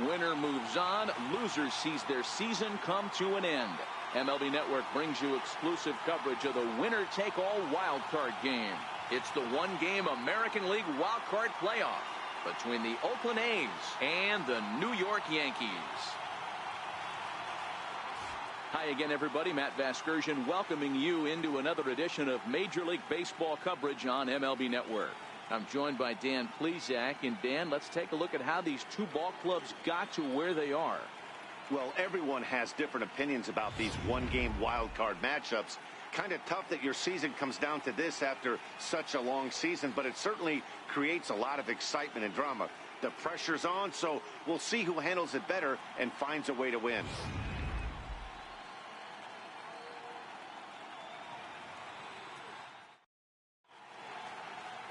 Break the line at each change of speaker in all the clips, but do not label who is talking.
Winner moves on. Loser sees their season come to an end. MLB Network brings you exclusive coverage of the winner-take-all wild card game. It's the one-game American League wild card playoff between the Oakland A's and the New York Yankees. Hi again, everybody. Matt Vasgersian welcoming you into another edition of Major League Baseball coverage on MLB Network. I'm joined by Dan Plesac. And Dan, let's take a look at how these two ball clubs got to where they are.
Well, everyone has different opinions about these one-game wild card matchups. Kind of tough that your season comes down to this after such a long season, but it certainly creates a lot of excitement and drama. The pressure's on, so we'll see who handles it better and finds a way to win.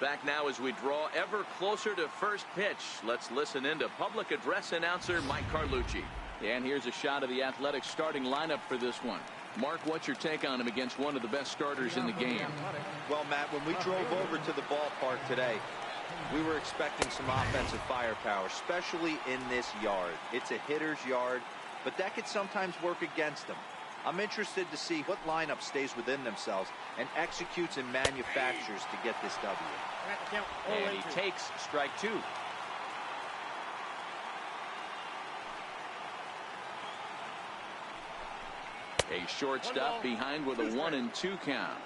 Back now as we draw ever closer to first pitch. Let's listen in to public address announcer Mike Carlucci. And here's a shot of the Athletics starting lineup for this one. Mark, what's your take on him against one of the best starters in the game?
Well, Matt, when we drove over to the ballpark today, we were expecting some offensive firepower, especially in this yard. It's a hitter's yard, but that could sometimes work against them. I'm interested to see what lineup stays within themselves and executes and manufactures to get this W.
And he takes strike two. A shortstop behind with a 1-2 count.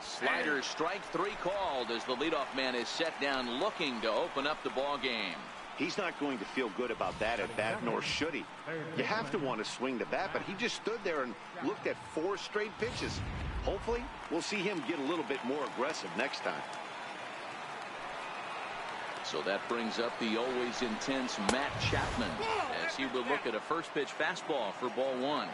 Slider, strike three called as the leadoff man is set down looking to open up the ball game.
He's not going to feel good about that at bat, nor should he. You have to want to swing the bat, but he just stood there and looked at 4 straight pitches. Hopefully, we'll see him get a little bit more aggressive next time.
So that brings up the always intense Matt Chapman as he will look at a first pitch fastball for ball one.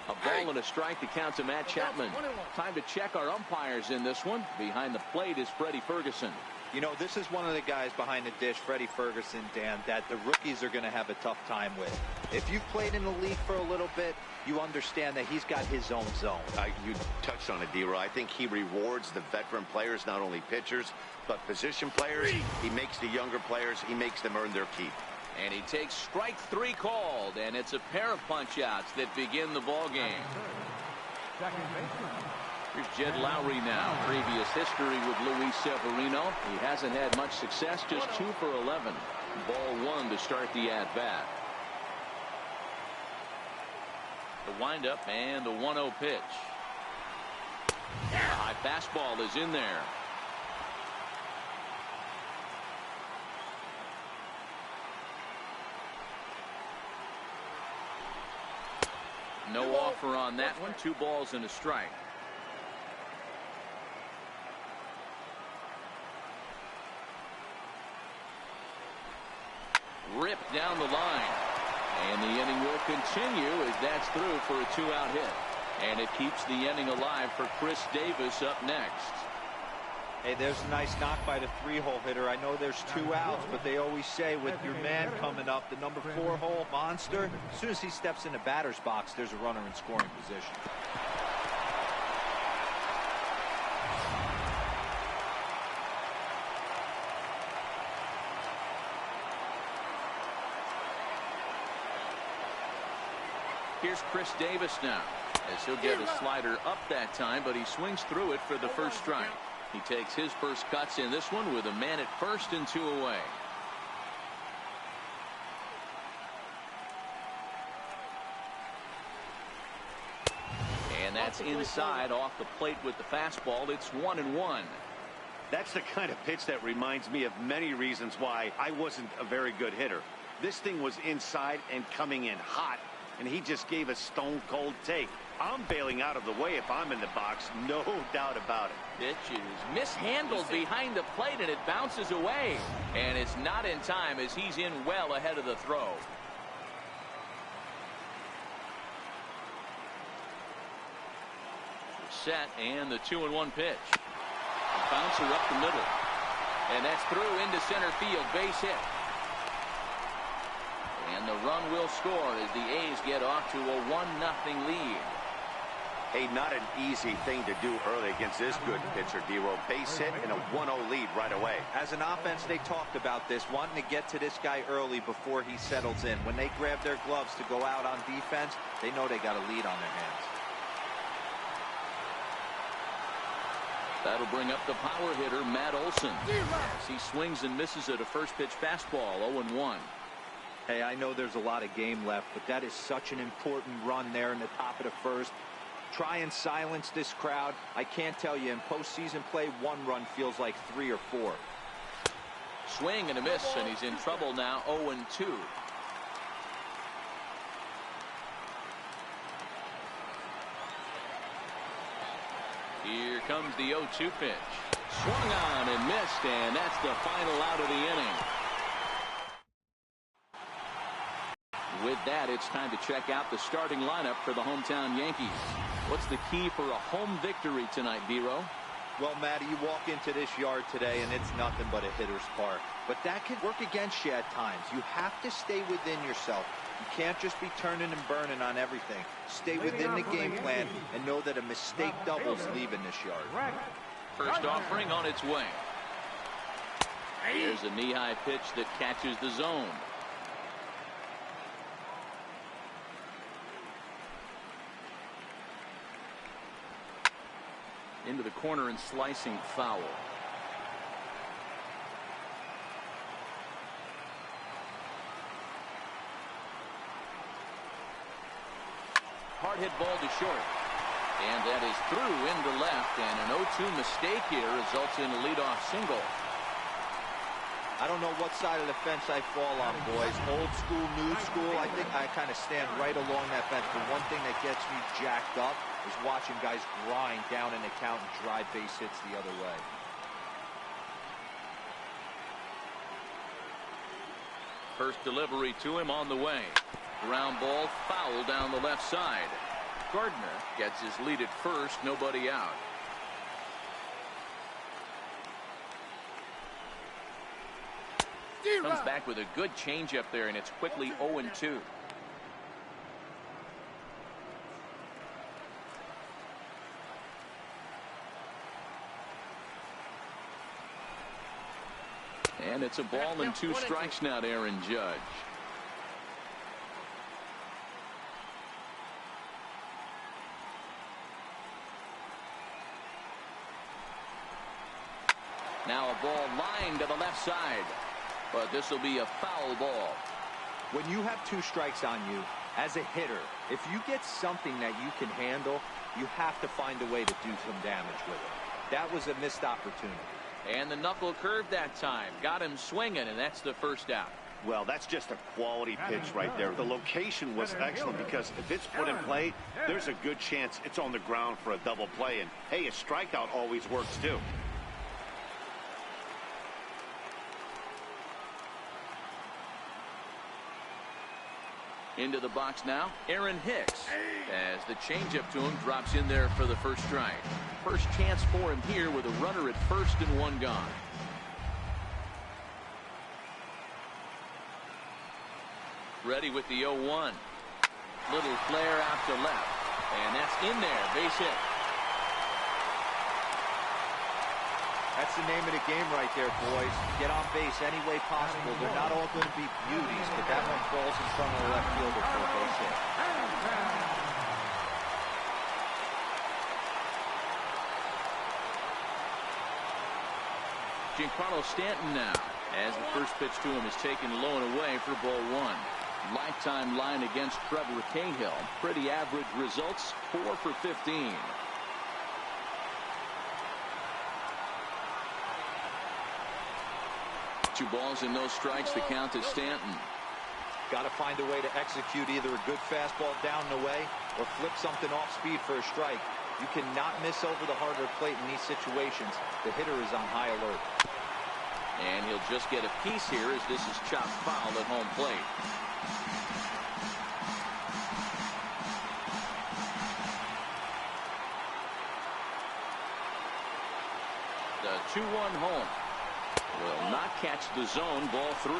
A ball and a strike to count to Matt Chapman. Time to check our umpires in this one. Behind the plate is Freddie Ferguson.
You know, this is one of the guys behind the dish, Freddie Ferguson, Dan, that the rookies are going to have a tough time with. If you've played in the league for a little bit, you understand that he's got his own zone.
You touched on it, D-Roy. I think he rewards the veteran players, not only pitchers, but position players. He makes the younger players, he makes them earn their keep.
And he takes strike three called, and it's a pair of punch-outs that begin the ball game. Here's Jed Lowry now. Previous history with Luis Severino. He hasn't had much success, just 2 for 11. Ball one to start the at-bat. The windup and the 1-0 pitch. A high fastball is in there. No offer on that one. 2 balls and a strike. Ripped down the line. And the inning will continue as that's through for a 2-out hit. And it keeps the inning alive for Chris Davis up next.
Hey, there's a nice knock by the 3-hole hitter. I know there's 2 outs, but they always say with your man coming up, the number 4-hole monster, as soon as he steps in the batter's box, there's a runner in scoring position.
Here's Chris Davis now, as he'll get a slider up that time, but he swings through it for the first strike. He takes his first cuts in this one with a man at first and 2 away. And that's inside off the plate with the fastball. It's 1-1.
That's the kind of pitch that reminds me of many reasons why I wasn't a very good hitter. This thing was inside and coming in hot, and he just gave a stone-cold take. I'm bailing out of the way if I'm in the box, no doubt about it.
Pitch is mishandled behind the plate, and it bounces away. And it's not in time as he's in well ahead of the throw. Set, and the 2-1 pitch. A bouncer up the middle. And that's through into center field, base hit. And the run will score as the A's get off to a 1-0 lead.
Hey, not an easy thing to do early against this good pitcher, D-Roll. Base hit and a 1-0 lead right away.
As an offense, they talked about this, wanting to get to this guy early before he settles in. When they grab their gloves to go out on defense, they know they got a lead on their hands.
That'll bring up the power hitter, Matt Olson. As he swings and misses at a first pitch fastball, 0-1.
Hey, I know there's a lot of game left, but that is such an important run there in the top of the first. Try and silence this crowd. I can't tell you, in postseason play, one run feels like 3 or 4.
Swing and a miss, and he's in trouble now, 0-2. Here comes the 0-2 pitch. Swung on and missed, and that's the final out of the inning. With that, it's time to check out the starting lineup for the hometown Yankees. What's the key for a home victory tonight, D-Row?
Well, Matty, you walk into this yard today, and it's nothing but a hitter's park. But that can work against you at times. You have to stay within yourself. You can't just be turning and burning on everything. Stay within the game plan and know that a mistake doubles leaving this yard.
First offering on its way. Here's a knee-high pitch that catches the zone. Into the corner and slicing foul. Hard hit ball to short. And that is through into left, and an 0-2 mistake here results in a leadoff single.
I don't know what side of the fence I fall on, boys. Old school, new school. I think I kind of stand right along that fence. The one thing that gets me jacked up is watching guys grind down in the count and drive base hits the other way.
First delivery to him on the way. Ground ball foul down the left side. Gardner gets his lead at first, nobody out. Comes back with a good changeup there, and it's quickly 0-2. And it's a ball and 2 strikes now to Aaron Judge. Now a ball lined to the left side. But this will be a foul ball.
When you have 2 strikes on you, as a hitter, if you get something that you can handle, you have to find a way to do some damage with it. That was a missed opportunity.
And the knuckle curve that time. Got him swinging, and that's the first out.
Well, that's just a quality pitch right there. The location was excellent because if it's put in play, there's a good chance it's on the ground for a double play. And, hey, a strikeout always works, too.
Into the box now, Aaron Hicks, as the changeup to him drops in there for the first strike. First chance for him here with a runner at first and 1 gone. Ready with the 0-1. Little flare out to left, and that's in there, base hit.
That's the name of the game right there, boys. Get on base any way possible. They're not all going to be beauties, but that one falls in front of the left fielder for a base hit.
Giancarlo Stanton now, as the first pitch to him is taken low and away for ball 1. Lifetime line against Trevor Cahill. Pretty average results, 4 for 15. 2 balls and no strikes. The count to Stanton.
Got to find a way to execute either a good fastball down and away or flip something off speed for a strike. You cannot miss over the hardwood plate in these situations. The hitter is on high alert.
And he'll just get a piece here as this is chopped foul at home plate. The 2-1 home will not catch the zone, ball 3.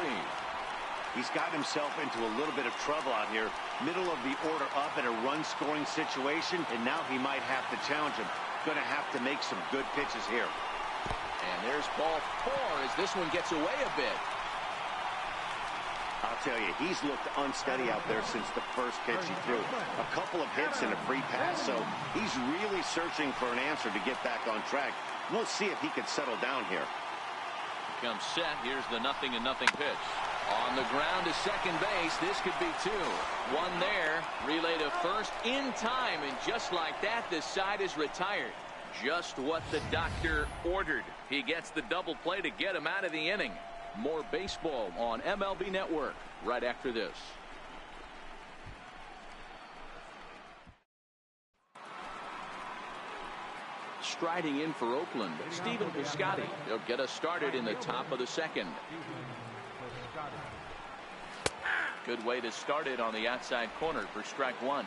He's got himself into a little bit of trouble out here. Middle of the order up in a run-scoring situation, and now he might have to challenge him. Going to have to make some good pitches here.
And there's ball 4 as this one gets away a bit.
I'll tell you, he's looked unsteady out there since the first pitch he threw. A couple of hits and a free pass, so he's really searching for an answer to get back on track. We'll see if he can settle down here.
Comes set. Here's the 0-0 pitch. On the ground to second base. This could be 2. 1 there. Relay to first in time. And just like that, the side is retired. Just what the doctor ordered. He gets the double play to get him out of the inning. More baseball on MLB Network right after this. Striding in for Oakland, Stephen Piscotty. He'll get us started in the top of the second. Good way to start it on the outside corner for strike 1.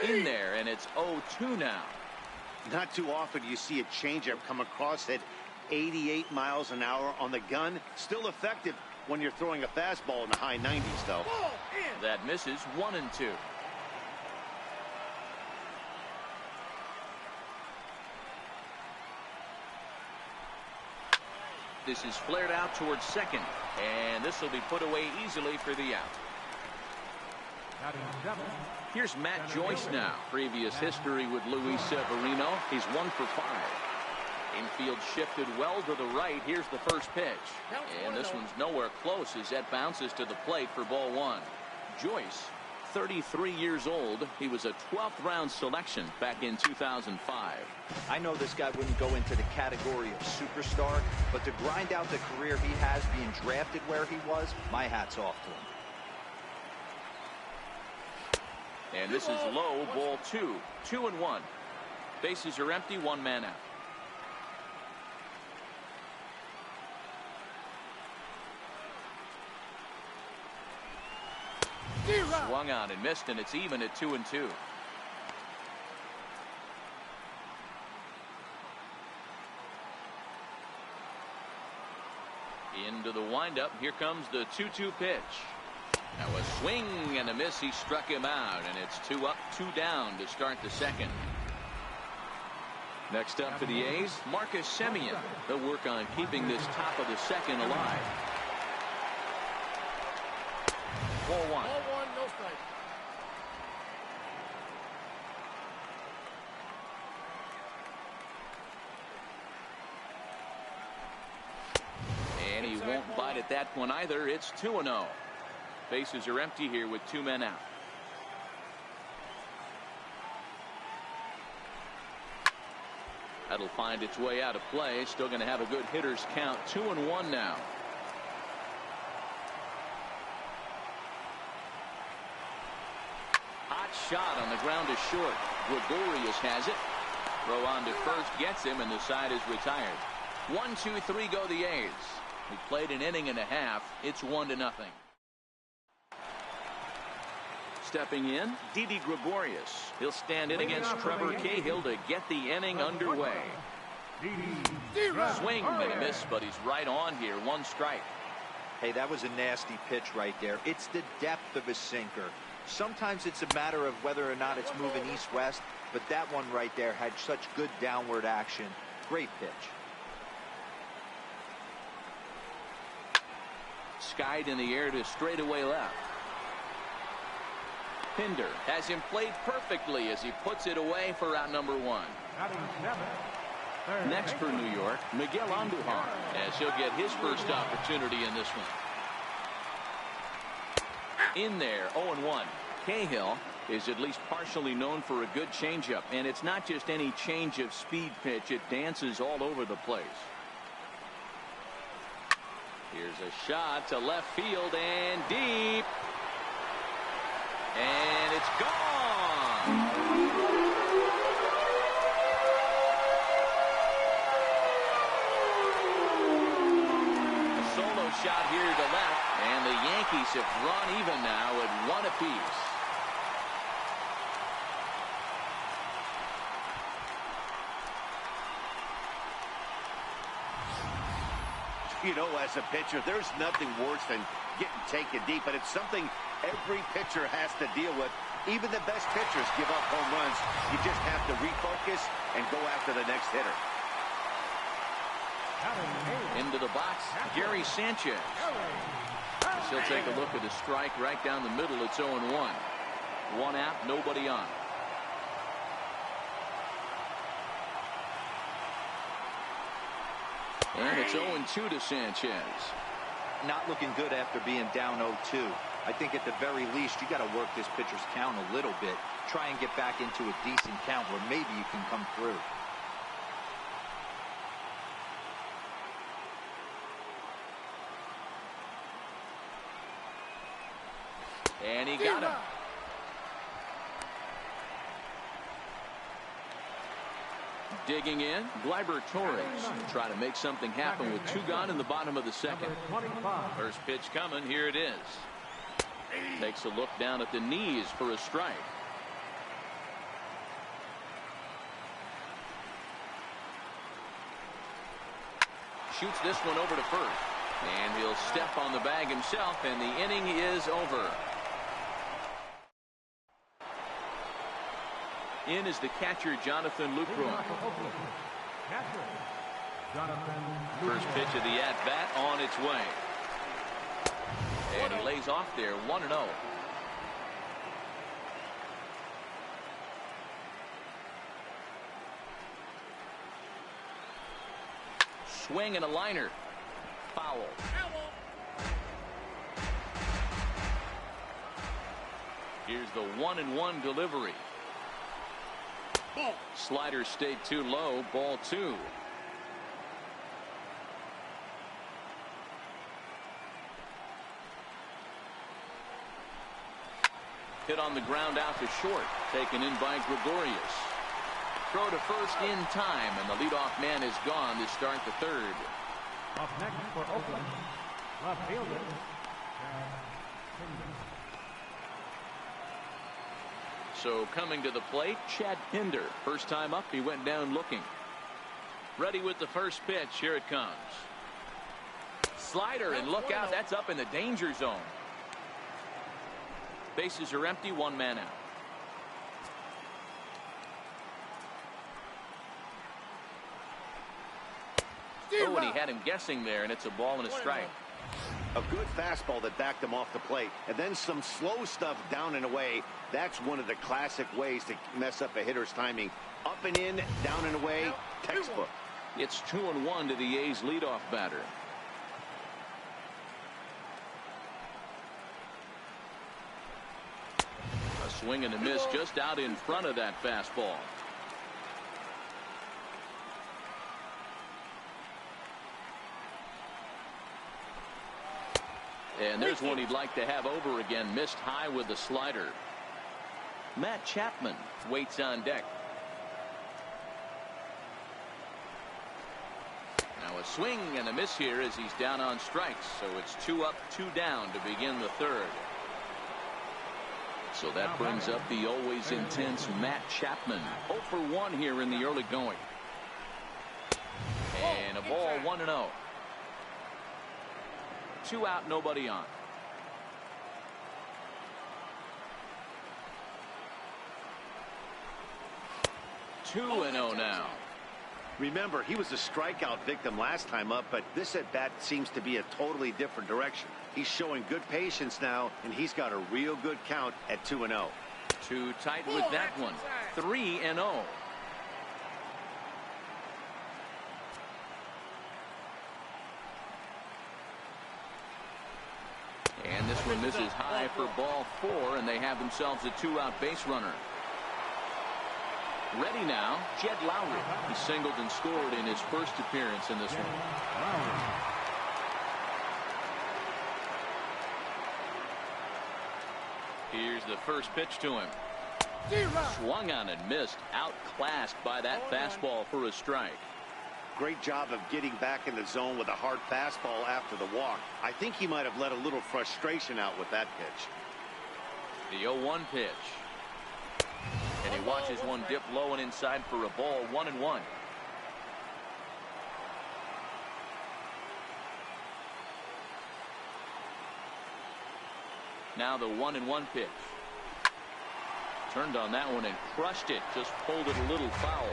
In there, and it's 0-2 now.
Not too often you see a changeup come across at 88 miles an hour on the gun. Still effective when you're throwing a fastball in the high 90s, though.
That misses 1-2. This is flared out towards second, and this will be put away easily for the out. Here's Matt Joyce now. Previous history with Luis Severino. He's 1 for 5. Infield shifted well to the right. Here's the first pitch. And this one's nowhere close as that bounces to the plate for ball 1. Joyce, 33 years old. He was a 12th round selection back in 2005.
I know this guy wouldn't go into the category of superstar, but to grind out the career he has being drafted where he was, my hat's off to him.
And this is low, ball 2. 2-1. Bases are empty, 1 man out. Swung on and missed, and it's even at 2-2. Into the windup. Here comes the 2-2 pitch. Now a swing and a miss. He struck him out, and it's 2 up, 2 down to start the second. Next up for the A's, Marcus Semien. They'll work on keeping this top of the second alive. Ball 1.
No strike.
And he won't bite at that one either. It's 2-0. Bases are empty here with 2 men out. That'll find its way out of play. Still going to have a good hitter's count. 2-1 now. Hot shot on the ground is short. Gregorius has it. Throw on to first gets him, and the side is retired. 1-2-3 go the A's. We played an inning and a half. It's 1-0. Stepping in, Didi Gregorius. He'll stand in against Trevor Cahill to get the inning underway. Swing and a miss, but he's right on here. 1 strike.
Hey, that was a nasty pitch right there. It's the depth of his sinker. Sometimes it's a matter of whether or not it's moving east-west, but that one right there had such good downward action. Great pitch.
Skied in the air to straightaway left. Pinder has him played perfectly as he puts it away for out number 1. Next for New York, Miguel Andujar, as he'll get his first opportunity in this one. In there, 0-1. Cahill is at least partially known for a good changeup, and it's not just any change of speed pitch. It dances all over the place. Here's a shot to left field and deep. And it's gone. A solo shot here to left, and the Yankees have drawn even now at 1 apiece.
You know, as a pitcher, there's nothing worse than getting taken deep, but it's something every pitcher has to deal with. Even the best pitchers give up home runs. You just have to refocus and go after the next hitter.
Into the box, Gary Sanchez. He'll take a look at the strike right down the middle. It's 0-1. One out, nobody on. And it's 0-2 to Sanchez.
Not looking good after being down 0-2. I think at the very least you got to work this pitcher's count a little bit. Try and get back into a decent count where maybe you can come through.
And he got him. Digging in, Gleyber Torres. Try to make something happen with 2 gone in the bottom of the second. First pitch coming. Here it is. Takes a look down at the knees for a strike. Shoots this one over to first. And he'll step on the bag himself, and the inning is over. In is the catcher, Jonathan Lucroy. First pitch of the at-bat on its way. And he lays off there, 1-0. Swing and a liner. Foul. Here's the 1-1 delivery. Slider stayed too low. Ball 2. Hit on the ground out to short. Taken in by Gregorius. Throw to first in time, and the leadoff man is gone to start the third.
Up next for Oakland, left fielder.
So coming to the plate, Chad Pinder. First time up, he went down looking. Ready with the first pitch. Here it comes. Slider, and look out, that's up in the danger zone. Bases are empty, 1 man out. Oh, and he had him guessing there, and it's a ball and a strike.
A good fastball that backed him off the plate, and then some slow stuff down and away. That's one of the classic ways to mess up a hitter's timing. Up and in, down and away, textbook.
It's 2-1 to the A's leadoff batter. A swing and a miss just out in front of that fastball. And there's one he'd like to have over again. Missed high with the slider. Matt Chapman waits on deck. Now a swing and a miss here as he's down on strikes. So it's 2 up, 2 down to begin the third. So that brings up the always intense Matt Chapman. 0 for 1 here in the early going. And a ball, 1-0. 2 out, nobody on. 2-0 now.
Remember, he was a strikeout victim last time up, but this at-bat seems to be a totally different direction. He's showing good patience now, and he's got a real good count at 2-0.
Too tight with that one. 3-0. And this one misses high for ball 4, and they have themselves a 2-out base runner. Ready now, Jed Lowry. He singled and scored in his first appearance in this one. Here's the first pitch to him. Swung on and missed. Outclassed by that fastball for a strike.
Great job of getting back in the zone with a hard fastball after the walk. I think he might have let a little frustration out with that pitch.
The 0-1 pitch. And he watches one dip low and inside for a ball. 1-1. Now the 1-1 pitch. Turned on that one and crushed it. Just pulled it a little foul.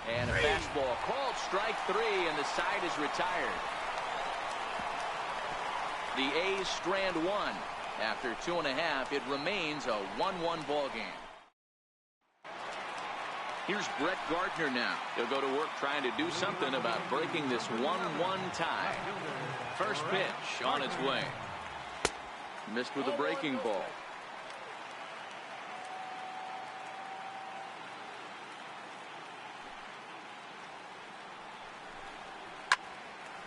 And a fastball called strike 3, and the side is retired. The A's strand 1. After 2.5, it remains a 1-1 ball game. Here's Brett Gardner now. He'll go to work trying to do something about breaking this 1-1 tie. First pitch on its way. Missed with a breaking ball.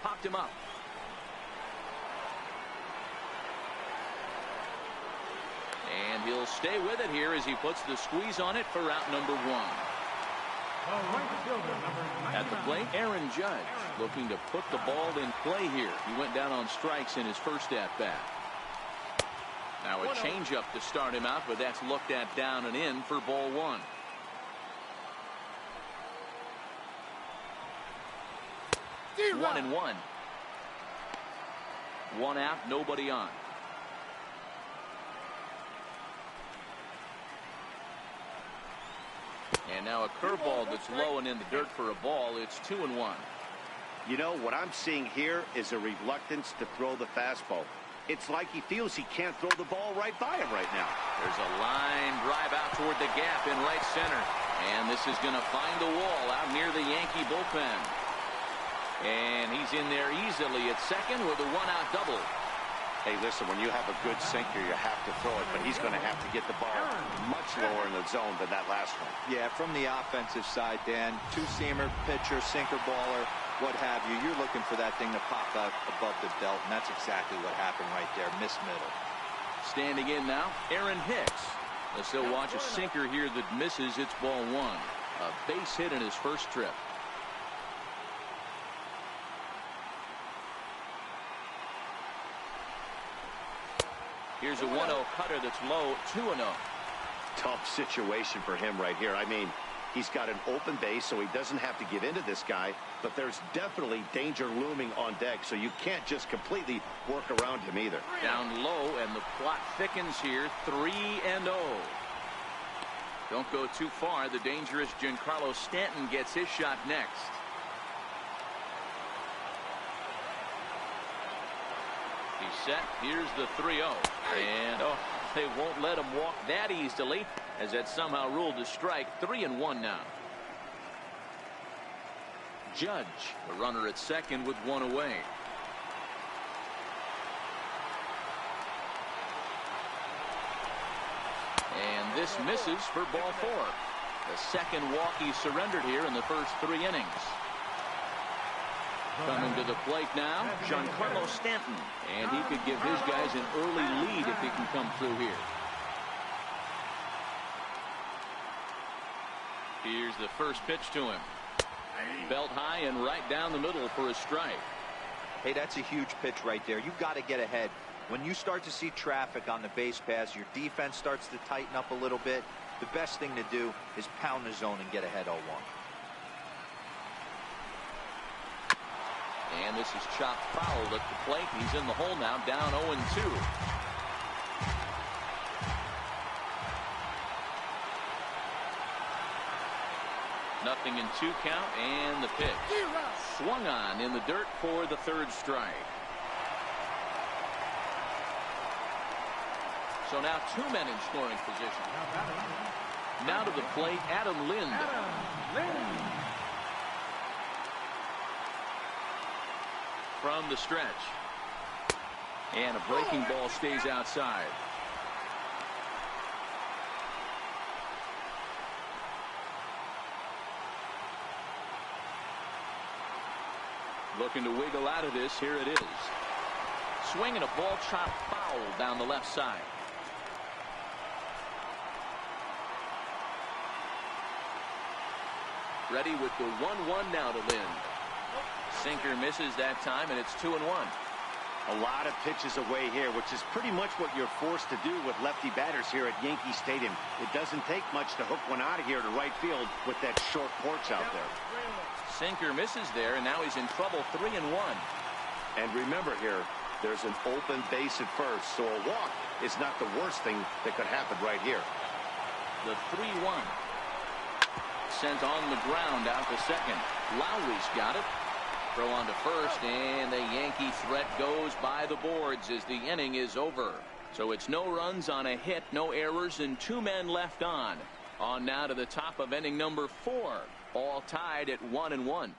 Popped him up. And he'll stay with it here as he puts the squeeze on it for out number 1. At the plate, Aaron Judge looking to put the ball in play here. He went down on strikes in his first at-bat. Now a changeup to start him out, but that's looked at down and in for ball 1. One and one. One out, nobody on. And now a curveball that's low and in the dirt for a ball. It's 2-1.
You know, what I'm seeing here is a reluctance to throw the fastball. It's like he feels he can't throw the ball right by him right now.
There's a line drive out toward the gap in right center. And this is going to find the wall out near the Yankee bullpen. And he's in there easily at second with a one-out double.
Hey, listen, when you have a good sinker, you have to throw it, but he's going to have to get the ball much lower in the zone than that last one.
Yeah, from the offensive side, Dan, two-seamer, pitcher, sinker baller, what have you, you're looking for that thing to pop out above the belt, and that's exactly what happened right there. Miss middle.
Standing in now, Aaron Hicks. Let's still watch a sinker here that misses. It's ball 1. A base hit in his first trip. Here's a 1-0 cutter that's low, 2-0.
Tough situation for him right here. I mean, he's got an open base, so he doesn't have to give into this guy, but there's definitely danger looming on deck, so you can't just completely work around him either.
Down low, and the plot thickens here, 3-0. Don't go too far. The dangerous Giancarlo Stanton gets his shot next. He's set. Here's the 3-0. And, they won't let him walk that easily, as that somehow ruled a strike. 3-1 now. Judge, the runner at second with one away. And this misses for ball 4. The second walk he surrendered here in the first 3 innings. Coming to the plate now, Giancarlo Stanton. And he could give his guys an early lead if he can come through here. Here's the first pitch to him. Belt high and right down the middle for a strike.
Hey, that's a huge pitch right there. You've got to get ahead. When you start to see traffic on the base paths, your defense starts to tighten up a little bit. The best thing to do is pound the zone and get ahead 0-1.
And this is chopped foul at the plate. He's in the hole now, down 0-2. Nothing in 2 count, and the pitch. Swung on in the dirt for the 3rd strike. So now 2 men in scoring position. Now to the plate, Adam Lind. From the stretch. And a breaking ball stays outside. Looking to wiggle out of this. Here it is. Swinging a ball chopped foul down the left side. Ready with the 1-1 now to Lind. Sinker misses that time, and it's 2-1.
A lot of pitches away here, which is pretty much what you're forced to do with lefty batters here at Yankee Stadium. It doesn't take much to hook one out of here to right field with that short porch out there.
Sinker misses there, and now he's in trouble. 3-1.
And remember here, there's an open base at first, so a walk is not the worst thing that could happen right here.
The 3-1. Sent on the ground out to second. Lowry's got it. Throw on to first, and the Yankee threat goes by the boards as the inning is over. So it's no runs on a hit, no errors, and 2 men left on. On now to the top of inning number 4. All tied at 1-1.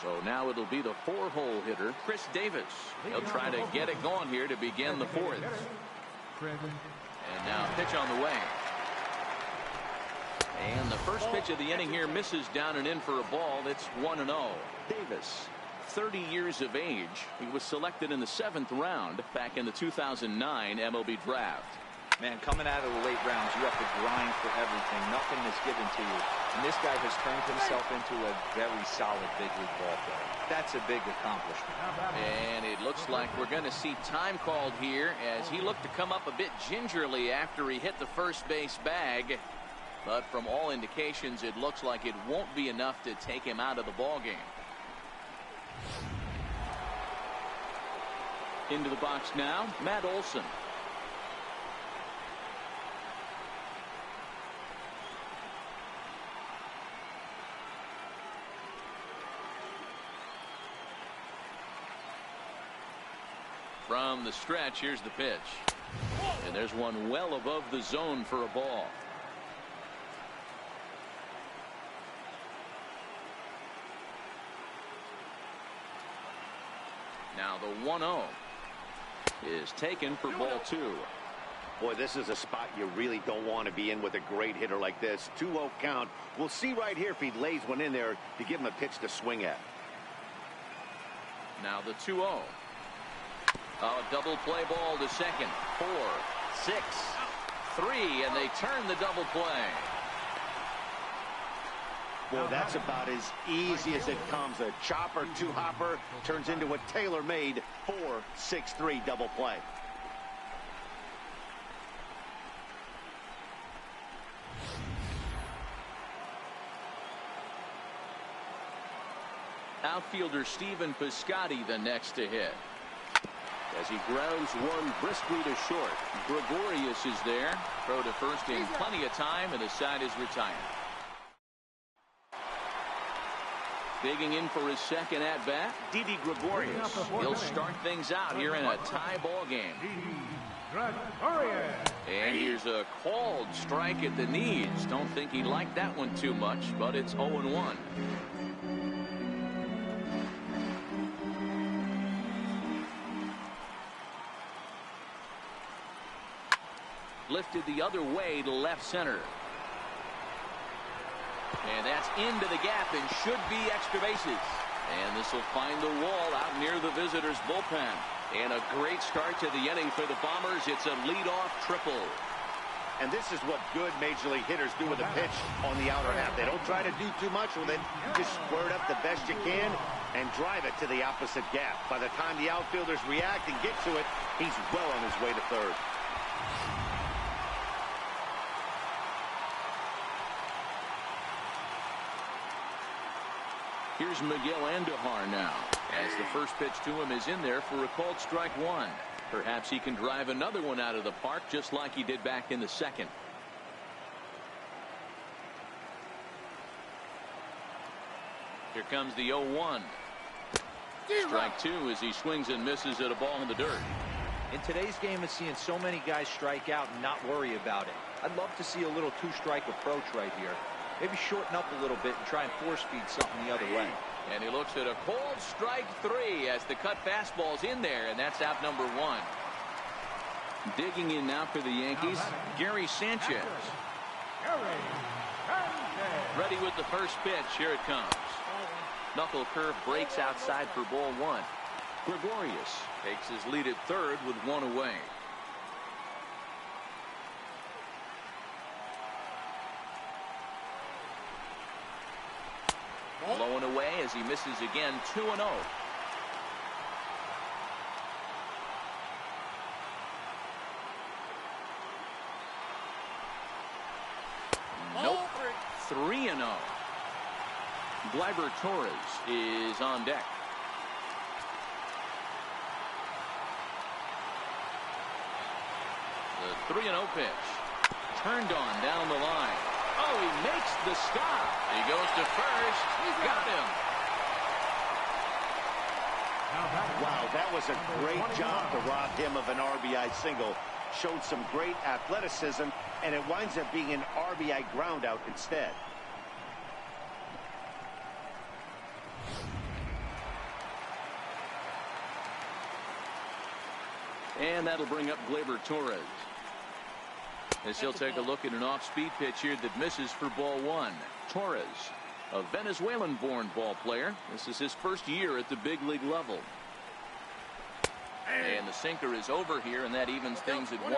So now it'll be the 4-hole hitter, Chris Davis. He'll try to get it going here to begin the 4th. And now pitch on the way. And the first pitch of the inning here misses down and in for a ball. It's 1-0. Davis, 30 years of age. He was selected in the 7th round back in the 2009 MLB draft.
Man, coming out of the late rounds, you have to grind for everything. Nothing is given to you. And this guy has turned himself into a very solid big league ball player. That's a big accomplishment.
And it looks like we're going to see time called here as he looked to come up a bit gingerly after he hit the first base bag. But from all indications, it looks like it won't be enough to take him out of the ball game. Into the box now, Matt Olson. From the stretch, here's the pitch. And there's one well above the zone for a ball. Now the 1-0 is taken for ball 2.
Boy, this is a spot you really don't want to be in with a great hitter like this. 2-0 count. We'll see right here if he lays one in there to give him a pitch to swing at.
Now the 2-0. A double play ball to second. 4, 6, 3, and they turn the double play.
Boy, that's about as easy as it comes. A chopper, 2-hopper turns into a tailor-made 4-6-3 double play.
Outfielder Stephen Piscotty the next to hit. As he grounds one briskly to short. Gregorius is there. Throw to first in plenty of time, and the side is retired. Digging in for his second at-bat, Didi Gregorius. He'll start things out here in a tie ball game. And here's a called strike at the knees. Don't think he liked that one too much, but it's 0-1. Lifted the other way to left center. And that's into the gap and should be extra bases. And this will find the wall out near the visitors' bullpen. And a great start to the inning for the Bombers. It's a leadoff triple.
And this is what good Major League hitters do with a pitch on the outer half. They don't try to do too much with it. Just square it up the best you can and drive it to the opposite gap. By the time the outfielders react and get to it, he's well on his way to third.
Here's Miguel Andujar now, as the first pitch to him is in there for a called strike 1. Perhaps he can drive another one out of the park just like he did back in the second. Here comes the 0-1. Strike 2 as he swings and misses at a ball in the dirt.
In today's game, it's seeing so many guys strike out and not worry about it. I'd love to see a little two-strike approach right here. Maybe shorten up a little bit and try and force feed something the other way.
And he looks at a called strike 3 as the cut fastball's in there, and that's out number 1. Digging in now for the Yankees, Gary Sanchez. Ready with the first pitch. Here it comes. Knuckle curve breaks outside for ball 1. Gregorius takes his lead at third with 1 away. Blowing away as he misses again. 2-0. 3-0. Gleyber Torres is on deck. The 3-0 pitch. Turned on down the line. Oh, he makes the stop. He goes to first. Got him.
Wow, that was a great job to rob him of an RBI single. Showed some great athleticism, and it winds up being an RBI groundout instead.
And that'll bring up Gleyber Torres. As he'll take a look at an off-speed pitch here that misses for ball one. Torres, a Venezuelan-born ball player. This is his first year at the big league level. And the sinker is over here, and that evens things at 1.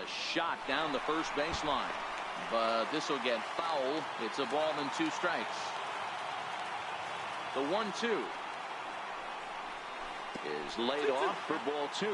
A shot down the first baseline. But this will get foul. It's a ball and 2 strikes. The 1-2 is laid off for ball 2.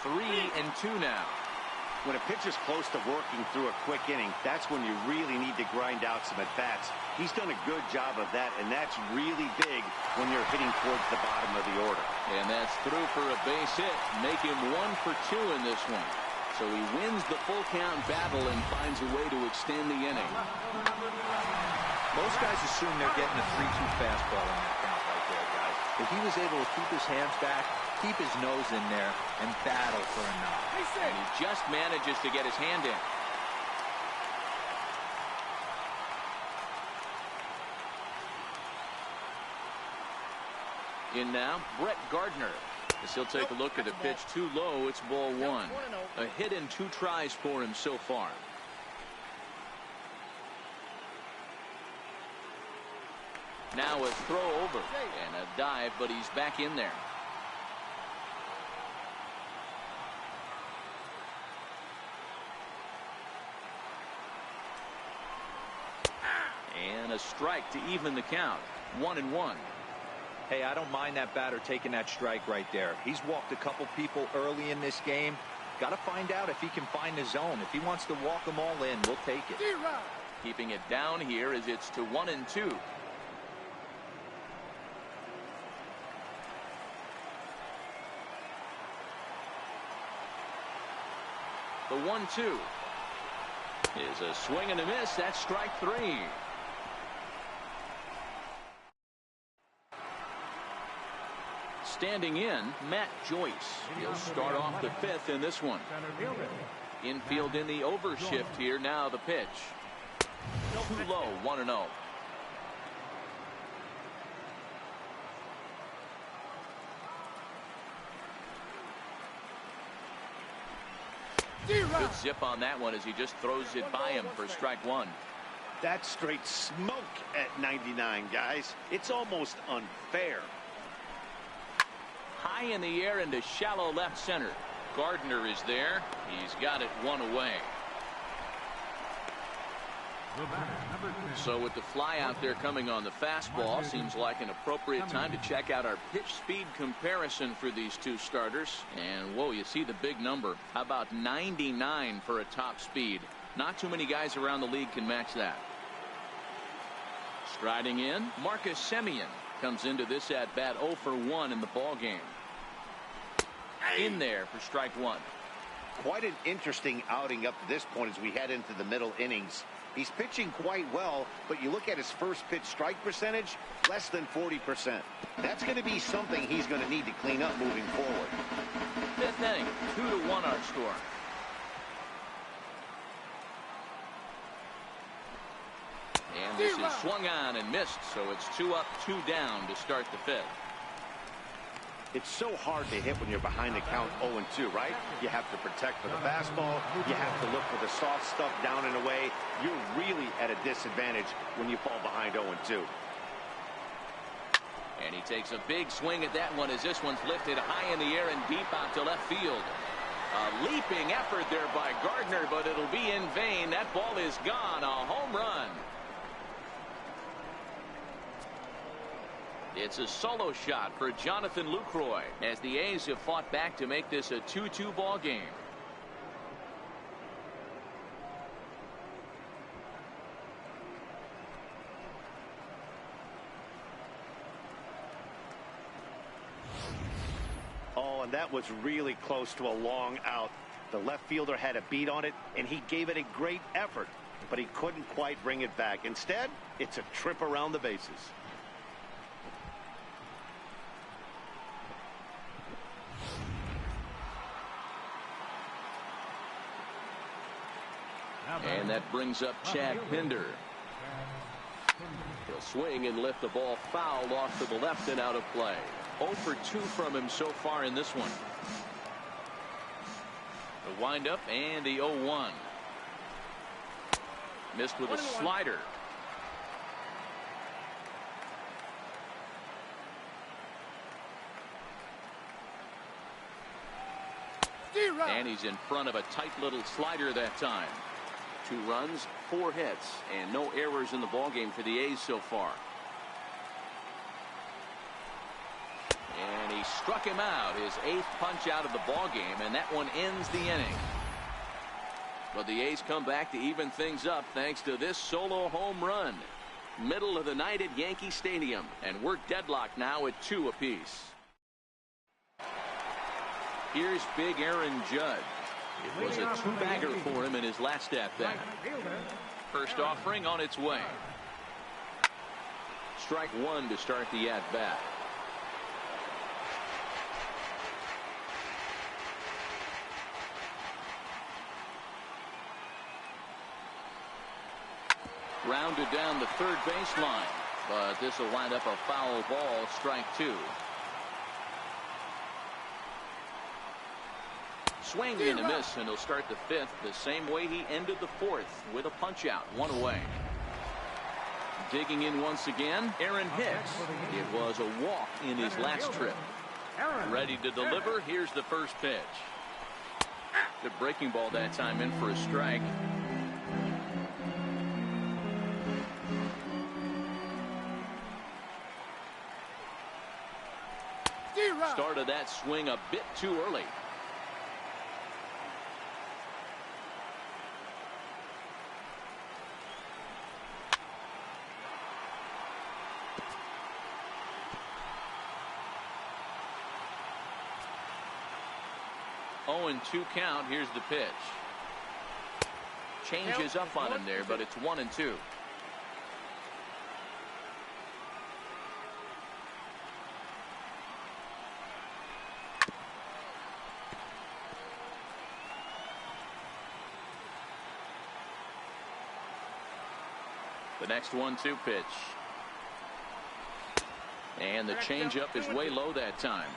Three and 2 now.
When a pitcher's close to working through a quick inning, that's when you really need to grind out some at-bats. He's done a good job of that, and that's really big when you're hitting towards the bottom of the order.
And that's through for a base hit. Make him 1 for 2 in this one. So he wins the full count battle and finds a way to extend the inning.
Most guys assume they're getting a 3-2 fastball in that count right there, guys. But he was able to keep his hands back, keep his nose in there, and battle for a knock.
And he just manages to get his hand in. In now, Brett Gardner. As he'll take a look at the pitch too low, it's ball 1. A hit in 2 tries for him so far. Now a throw over and a dive, but he's back in there. And a strike to even the count. 1-1.
Hey, I don't mind that batter taking that strike right there. He's walked a couple people early in this game. Got to find out if he can find the zone. If he wants to walk them all in, we'll take it.
Keeping it down here as it's to 1-2. The 1-2 is a swing and a miss. That's strike 3. Standing in, Matt Joyce. He'll start off the 5th in this one. Infield in the overshift here. Now the pitch. Too low, 1-0. Good zip on that one as he just throws it by him for strike 1.
That's straight smoke at 99, guys. It's almost unfair.
High in the air into shallow left center. Gardner is there. He's got it 1 away. So with the fly out there coming on the fastball, seems like an appropriate time to check out our pitch speed comparison for these two starters. And whoa, you see the big number. How about 99 for a top speed? Not too many guys around the league can match that. Striding in, Marcus Semien comes into this at bat 0 for 1 in the ball game. In there for strike 1.
Quite an interesting outing up to this point as we head into the middle innings. He's pitching quite well, but you look at his first pitch strike percentage, less than 40%. That's going to be something he's going to need to clean up moving forward.
5th inning, 2-1 our score. And this is swung on and missed, so it's 2 up, 2 down to start the 5th.
It's so hard to hit when you're behind the count 0-2, right? You have to protect for the fastball. You have to look for the soft stuff down and away. You're really at a disadvantage when you fall behind 0-2.
And he takes a big swing at that one as this one's lifted high in the air and deep out to left field. A leaping effort there by Gardner, but it'll be in vain. That ball is gone. A home run. It's a solo shot for Jonathan Lucroy as the A's have fought back to make this a 2-2 ball game.
Oh, and that was really close to a long out. The left fielder had a beat on it, and he gave it a great effort, but he couldn't quite bring it back. Instead, it's a trip around the bases.
And that brings up Chad Pinder. He'll swing and lift the ball foul off to the left and out of play. 0 for 2 from him so far in this one. The windup and the 0-1. Missed with a slider. And he's in front of a tight little slider that time. 2 runs, 4 hits, and no errors in the ballgame for the A's so far. And he struck him out, his 8th punch out of the ballgame, and that one ends the inning. But the A's come back to even things up thanks to this solo home run. Middle of the night at Yankee Stadium, and we're deadlocked now at 2 apiece. Here's big Aaron Judge. It was a 2-bagger for him in his last at-bat. First offering on its way. Strike 1 to start the at-bat. Rounded down the third baseline, but this will wind up a foul ball. Strike 2. Swing and a miss, and he'll start the 5th the same way he ended the 4th with a punch out, 1 away. Digging in once again, Aaron Hicks. It was a walk in his last trip. Ready to deliver. Here's the first pitch. The breaking ball that time in for a strike. Started that swing a bit too early. Oh, and 2 count. Here's the pitch. Changes up on him there, but it's 1-2. The next 1-2 pitch. And the changeup is way low that time.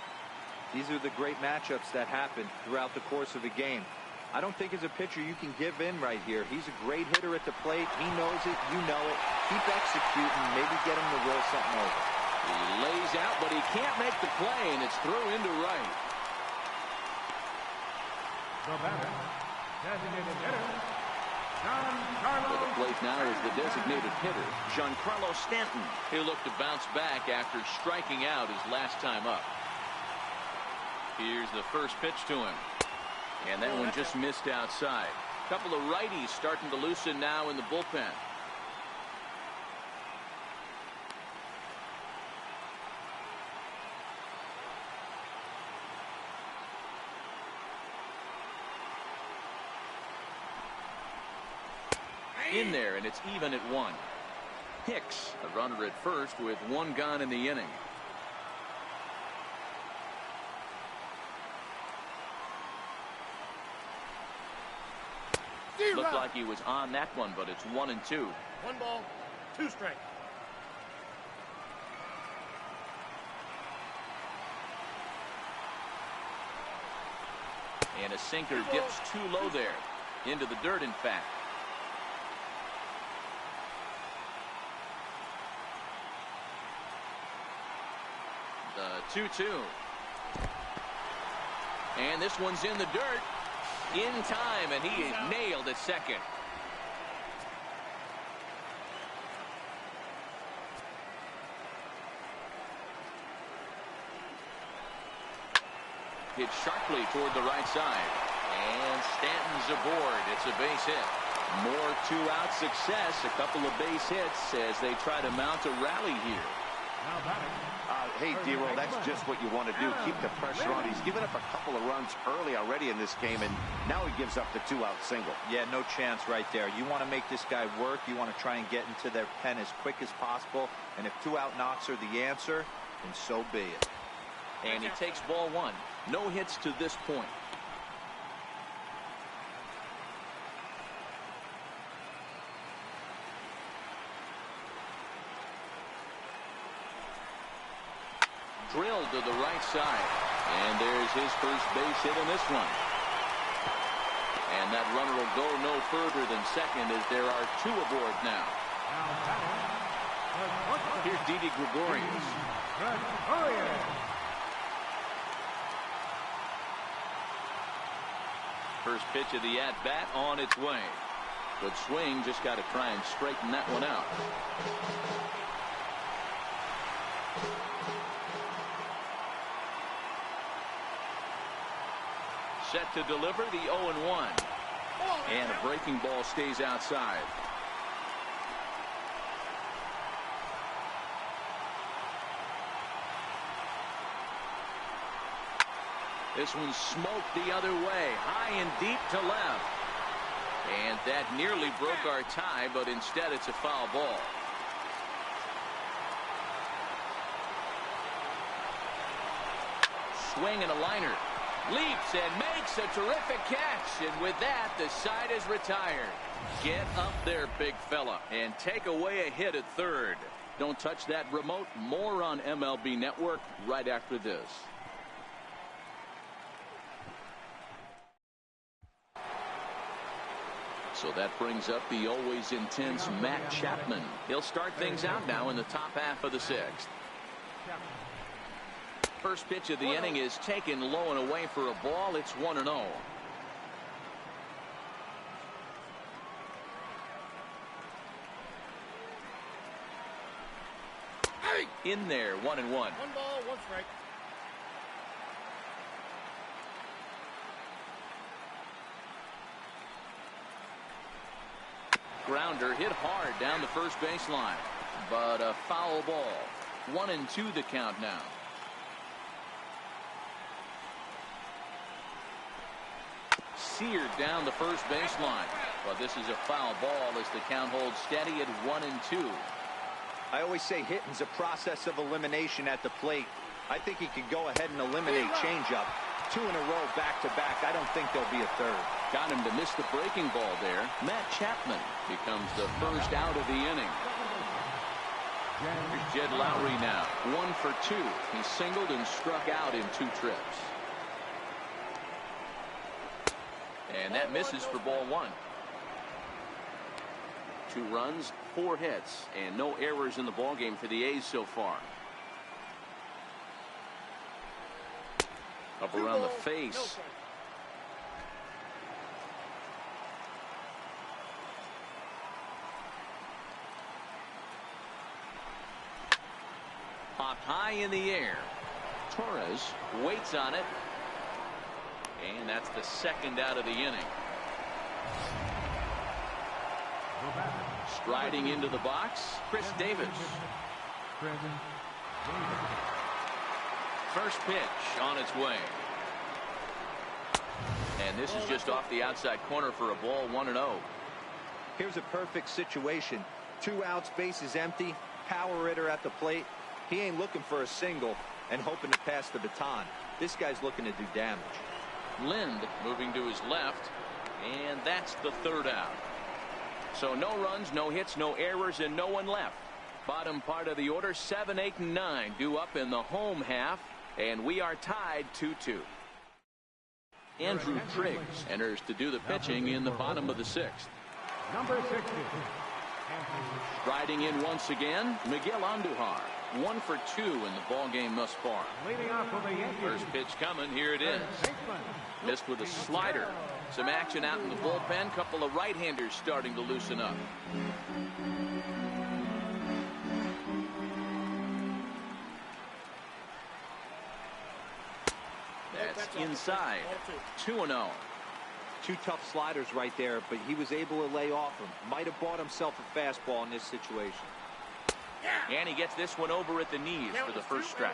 These are the great matchups that happen throughout the course of a game. I don't think as a pitcher you can give in right here. He's a great hitter at the plate. He knows it. You know it. Keep executing. Maybe get him to roll something over.
He lays out, but he can't make the play, and it's through into right.
The batter, designated hitter,
To the plate now is the designated hitter, Giancarlo Stanton. He'll look to bounce back after striking out his last time up. Here's the first pitch to him. And that one just missed outside. A couple of righties starting to loosen now in the bullpen. In there, and it's even at 1. Hicks, a runner at first with 1 gone in the inning. Looked like he was on that one, but it's 1-2.
1 ball, 2 strikes.
And a sinker dips too low there. Into the dirt, in fact. The 2-2. And this one's in the dirt. In time, and he is nailed at second. Hit sharply toward the right side. And Stanton's aboard. It's a base hit. More two-out success. A couple of base hits as they try to mount a rally here.
Hey, D-Roll, that's just what you want to do. Keep the pressure on. He's given up a couple of runs early already in this game, and now he gives up the two-out single.
Yeah, no chance right there. You want to make this guy work. You want to try and get into their pen as quick as possible. And if two-out knocks are the answer, then so be it.
And he takes ball one. No hits to this point. Drilled to the right side. And there's his first base hit in this one. And that runner will go no further than second as there are two aboard now. Here's Didi Gregorius. First pitch of the at-bat on its way. Good swing, just got to try and straighten that one out. Set to deliver the 0-1. And a breaking ball stays outside. This one smoked the other way, high and deep to left. And that nearly broke our tie, but instead it's a foul ball. Swing and a liner. Leaps and makes a terrific catch. And with that, the side is retired. Get up there, big fella, and take away a hit at third. Don't touch that remote. More on MLB Network right after this. So that brings up the always intense Matt Chapman. He'll start things out now in the top half of the sixth. First pitch of the inning is taken low and away for a ball. It's 1-0. In there, 1-1.
1 ball, 1 strike.
Grounder hit hard down the first baseline, but a foul ball. 1-2 the count now. Seared down the first baseline, but this is a foul ball as the count holds steady at 1-2.
I always say hitting's a process of elimination at the plate. I think he could go ahead and eliminate changeup. 2 in a row back-to-back. I don't think there'll be a third.
Got him to miss the breaking ball there. Matt Chapman becomes the first out of the inning. Here's Jed Lowry now. 1 for 2. He singled and struck out in 2 trips. And that misses for ball 1. 2 runs, 4 hits, and no errors in the ballgame for the A's so far. Up around the face. Popped high in the air. Torres waits on it. And that's the second out of the inning. Striding into the box, Chris Davis. First pitch on its way. And this is just off the outside corner for a ball, 1-0.
Here's a perfect situation. 2 outs, bases empty, power hitter at the plate. He ain't looking for a single and hoping to pass the baton. This guy's looking to do damage.
Lind moving to his left, and that's the third out. So no runs, no hits, no errors, and no one left. Bottom part of the order, 7, 8, and 9 due up in the home half, and we are tied 2-2. Andrew Triggs enters to do the pitching in the bottom of the 6th.
Number 60.
Riding in once again, Miguel Andujar. 1 for 2 in the ball game thus far.
Leading off for the Yankees.
First pitch coming. Here it is. Missed with a slider. Some action out in the bullpen. Couple of right-handers starting to loosen up. That's inside. 2-0.
2 tough sliders right there, but he was able to lay off them. Might have bought himself a fastball in this situation.
And he gets this one over at the knees for the first strike.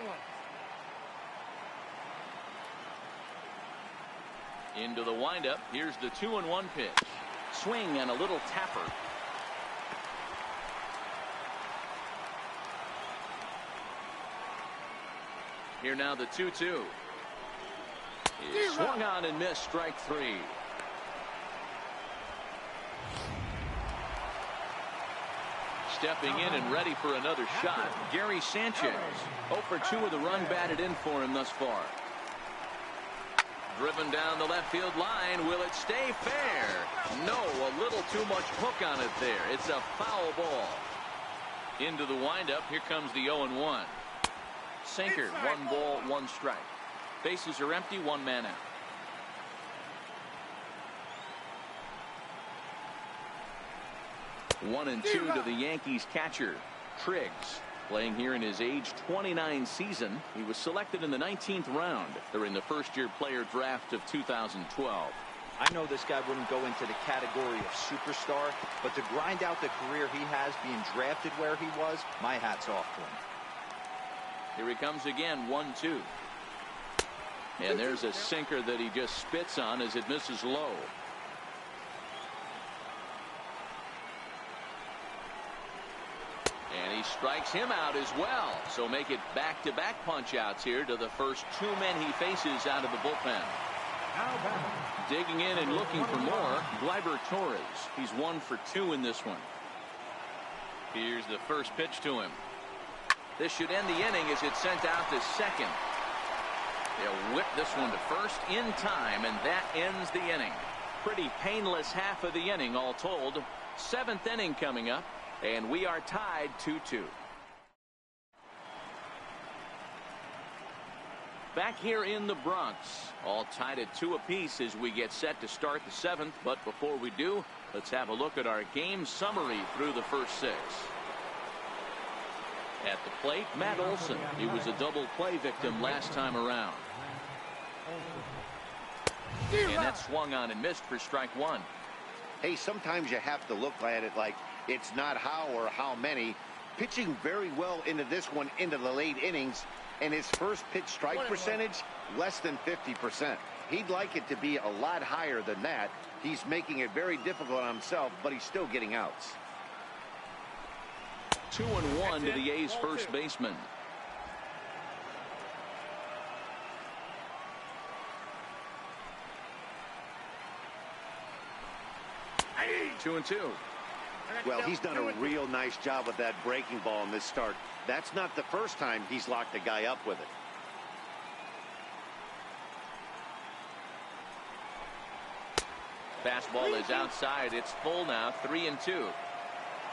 Into the windup. Here's the 2-1 pitch. Swing and a little tapper. Here now the 2-2. He swung on and missed, strike 3. Stepping in and ready for another shot, Gary Sanchez. 0 for 2 with a run batted in for him thus far. Driven down the left field line. Will it stay fair? No, a little too much hook on it there. It's a foul ball. Into the windup. Here comes the 0-1. Sinker. 1 ball, 1 strike. Bases are empty. 1 man out. One and 2 to the Yankees catcher, Triggs. Playing here in his age 29 season. He was selected in the 19th round during the first-year player draft of 2012.
I know this guy wouldn't go into the category of superstar, but to grind out the career he has being drafted where he was, my hat's off to him.
Here he comes again, 1-2. And there's a sinker that he just spits on as it misses low. And he strikes him out as well. So make it back-to-back punch-outs here to the first 2 men he faces out of the bullpen. Digging in and looking for more, Gleyber Torres. He's 1 for 2 in this one. Here's the first pitch to him. This should end the inning as it's sent out to second. They'll whip this one to first in time, and that ends the inning. Pretty painless half of the inning all told. 7th inning coming up. And we are tied 2-2. Back here in the Bronx, all tied at 2 apiece as we get set to start the 7th. But before we do, let's have a look at our game summary through the first 6. At the plate, Matt Olson. He was a double play victim last time around. And that swung on and missed for strike 1.
Hey, sometimes you have to look at it like it's not how or how many. Pitching very well into this one into the late innings, and his first pitch strike percentage less than 50%. He'd like it to be a lot higher than that. He's making it very difficult on himself, but he's still getting outs.
2-1 to the A's first baseman. Two and 2.
Well, he's done a real nice job with that breaking ball in this start. That's not the first time he's locked a guy up with it.
Fastball is outside. It's full now. 3-2.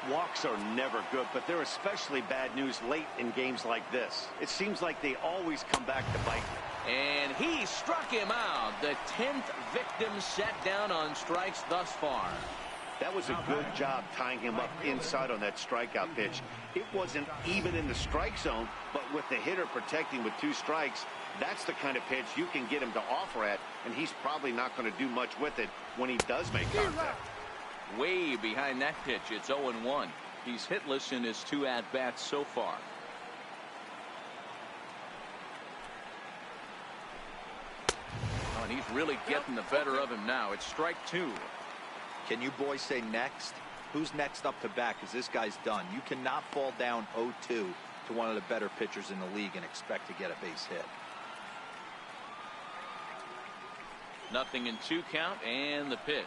Walks are never good, but they're especially bad news late in games like this. It seems like they always come back to bite.
And he struck him out. The 10th victim set down on strikes thus far.
That was a good job tying him up inside on that strikeout pitch. It wasn't even in the strike zone, but with the hitter protecting with 2 strikes, that's the kind of pitch you can get him to offer at, and he's probably not going to do much with it when he does make contact.
Way behind that pitch, it's 0-1. He's hitless in his 2 at-bats so far. Oh, and he's really getting the better of him now. It's strike 2.
Can you boys say next? Who's next up to bat? Because this guy's done. You cannot fall down 0-2 to one of the better pitchers in the league and expect to get a base hit.
0-2 count, and the pitch.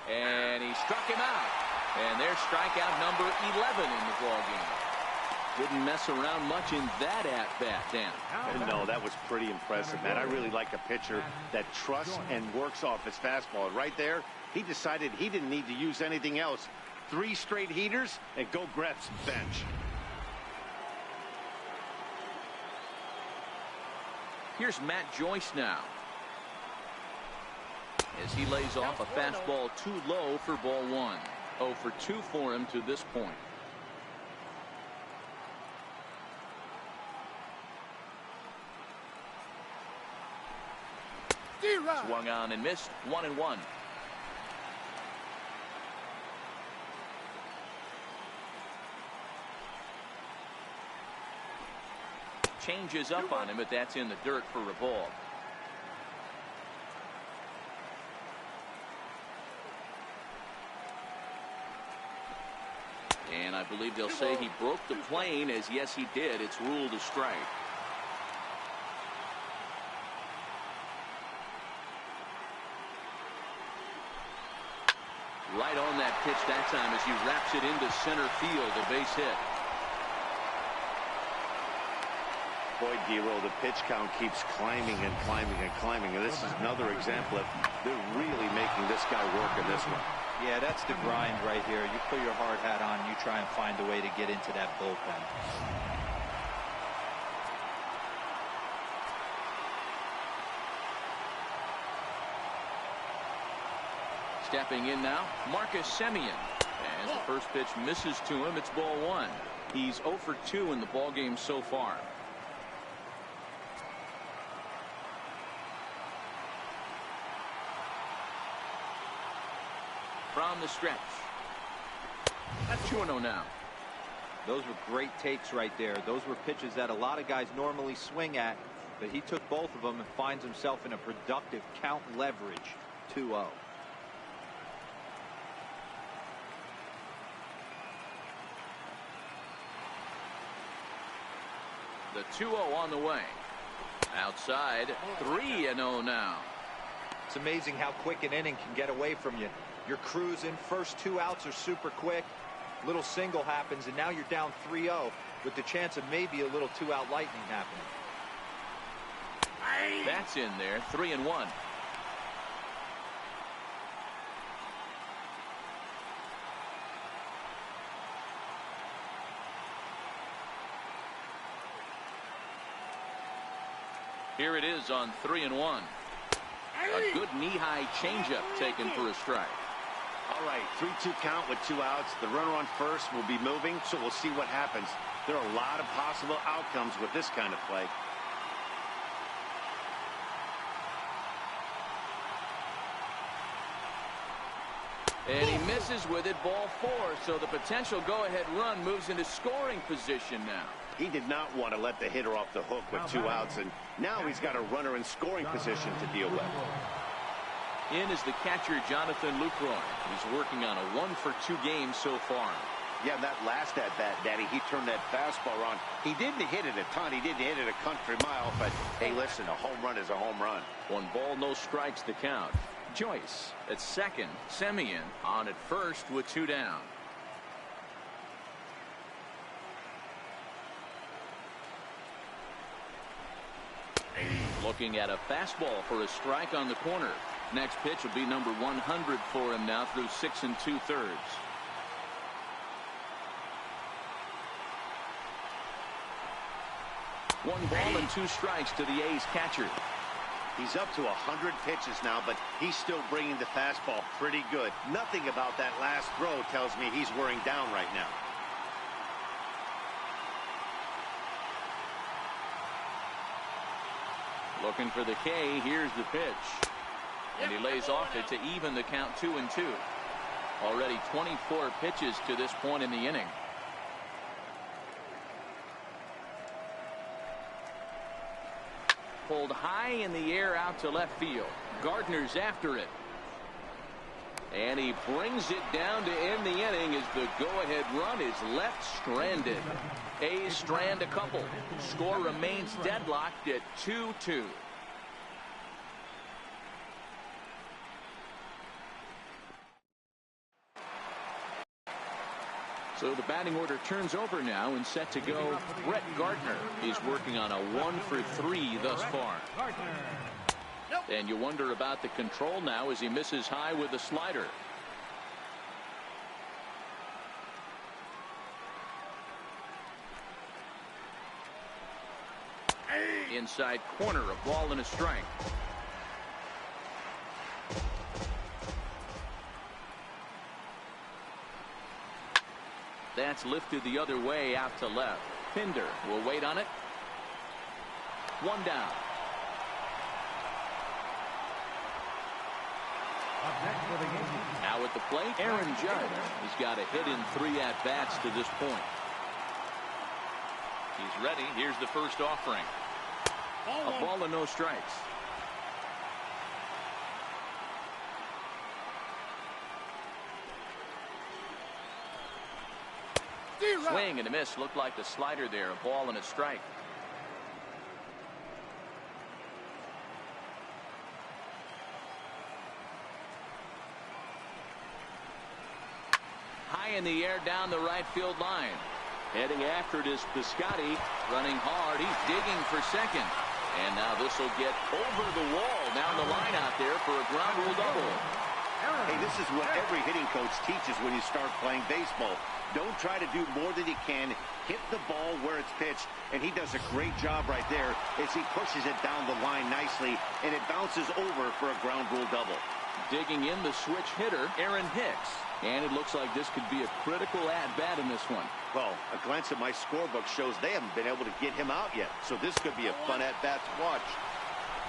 And he struck him out. And there's strikeout number 11 in the ballgame. Didn't mess around much in that at-bat, Dan.
No, that was pretty impressive, man. I really like a pitcher that trusts and works off his fastball. Right there, he decided he didn't need to use anything else 3 straight heaters and go grab some bench.
Here's Matt Joyce now, as he lays off a fastball too low for ball 1. 0 for 2 for him to this point. Swung on and missed. 1-1. Changes up on him, but that's in the dirt for a ball. And I believe they'll say he broke the plane, as yes he did. It's ruled a strike. Right on that pitch that time as he wraps it into center field. A base hit.
Boy, Giro, the pitch count keeps climbing and climbing and climbing. And this is another example of they're really making this guy work in this one.
Yeah, that's the grind right here. You put your hard hat on, you try and find a way to get into that bullpen.
Stepping in now, Marcus Semien. As the first pitch misses to him, it's ball 1. He's 0 for 2 in the ballgame so far. From the stretch. That's 2-0 now.
Those were great takes right there. Those were pitches that a lot of guys normally swing at, but he took both of them and finds himself in a productive count leverage. 2-0.
The 2-0 on the way. Outside, 3-0 now.
It's amazing how quick an inning can get away from you. You're cruising. First 2 outs are super quick. Little single happens, and now you're down 3-0 with the chance of maybe a little 2-out lightning happening.
That's in there. 3-1. Here it is on 3-1. A good knee-high changeup taken for a strike.
All right, 3-2 count with 2 outs. The runner on first will be moving, so we'll see what happens. There are a lot of possible outcomes with this kind of play.
And he misses with it, ball 4. So the potential go-ahead run moves into scoring position now.
He did not want to let the hitter off the hook with 2 outs, and now he's got a runner in scoring position to deal with.
In is the catcher, Jonathan Lucroy. He's working on a 1 for 2 game so far.
Yeah, that last at-bat, Daddy, he turned that fastball on. He didn't hit it a ton. He didn't hit it a country mile, but, hey, listen, a home run is a home run.
1 ball, no strikes to count. Joyce at second. Semien on at first with 2 down. Looking at a fastball for a strike on the corner. Next pitch will be number 100 for him now through 6 2/3. One ball and 2 strikes to the A's catcher.
He's up to 100 pitches now, but he's still bringing the fastball pretty good. Nothing about that last throw tells me he's wearing down right now.
Looking for the K. Here's the pitch. And he lays off it to even the count 2-2. Already 24 pitches to this point in the inning. Pulled high in the air out to left field. Gardner's after it. And he brings it down to end the inning as the go-ahead run is left stranded. A's strand a couple. Score remains deadlocked at 2-2. So the batting order turns over now and set to go. Brett Gardner. He's working on a 1 for 3 thus far. And you wonder about the control now as he misses high with the slider. Inside corner, a ball and a strike. That's lifted the other way out to left. Pinder will wait on it. One down. Now at the plate, Aaron Judge. He's got a hit in 3 at-bats to this point. He's ready. Here's the first offering. A ball and no strikes. Swing and a miss. Looked like the slider there. A ball and a strike. High in the air down the right field line. Heading after it is Piscotty. Running hard. He's digging for second. And now this will get over the wall down the line out there for a ground rule double.
Hey, this is what every hitting coach teaches when you start playing baseball. Don't try to do more than you can. Hit the ball where it's pitched, and he does a great job right there as he pushes it down the line nicely, and it bounces over for a ground rule double.
Digging in the switch hitter, Aaron Hicks. And it looks like this could be a critical at-bat in this one.
Well, a glance at my scorebook shows they haven't been able to get him out yet, so this could be a fun at-bat to watch.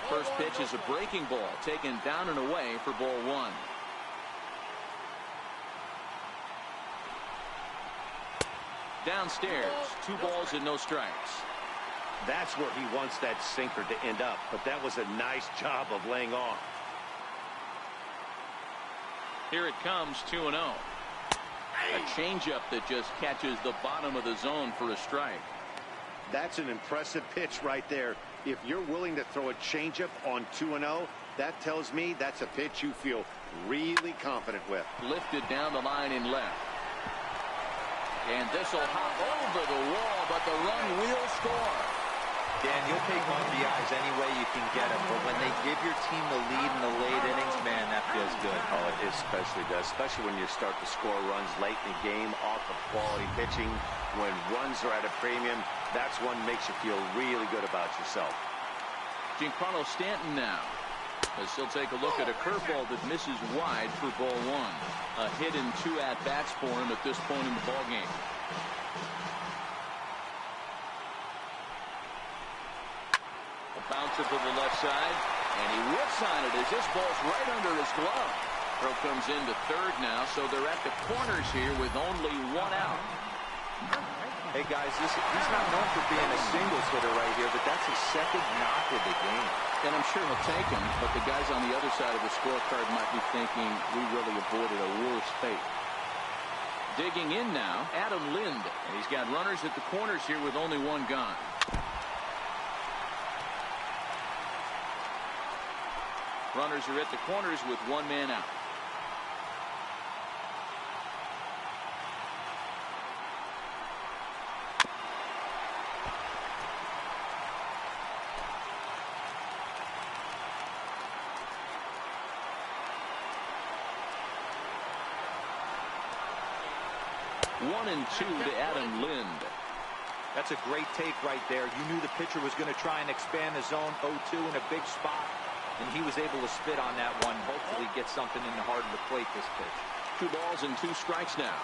First pitch is a breaking ball, taken down and away for ball 1. Downstairs, 2 balls and no strikes.
That's where he wants that sinker to end up, but that was a nice job of laying off.
Here it comes, 2-0. A changeup that just catches the bottom of the zone for a strike.
That's an impressive pitch right there. If you're willing to throw a changeup on 2-0, that tells me that's a pitch you feel really confident with.
Lifted down the line in left. And this will hop over the wall, but the run will score.
Dan, you'll take RBIs any way you can get them, but when they give your team the lead in the late innings, man, that feels good.
Oh, it especially does, especially when you start to score runs late in the game off of quality pitching. When runs are at a premium, that's one makes you feel really good about yourself.
Giancarlo Stanton now, as he'll take a look at a curveball that misses wide for ball 1. A hit in 2 at-bats for him at this point in the ballgame. Bouncer to the left side, and he whips on it as this ball's right under his glove. Throw comes into third now, so they're at the corners here with only 1 out.
Hey guys, he's not known for being a singles hitter right here, but that's his second knock of the game.
And I'm sure he'll take him, but the guys on the other side of the scorecard might be thinking we really avoided a worse fate. Digging in now, Adam Lind, and he's got runners at the corners here with only 1 gone. Runners are at the corners with 1 man out. One and 2 to Adam Lind.
That's a great take right there. You knew the pitcher was going to try and expand the zone 0-2 in a big spot. And he was able to spit on that one. Hopefully get something in the heart of the plate this pitch.
2 balls and 2 strikes now.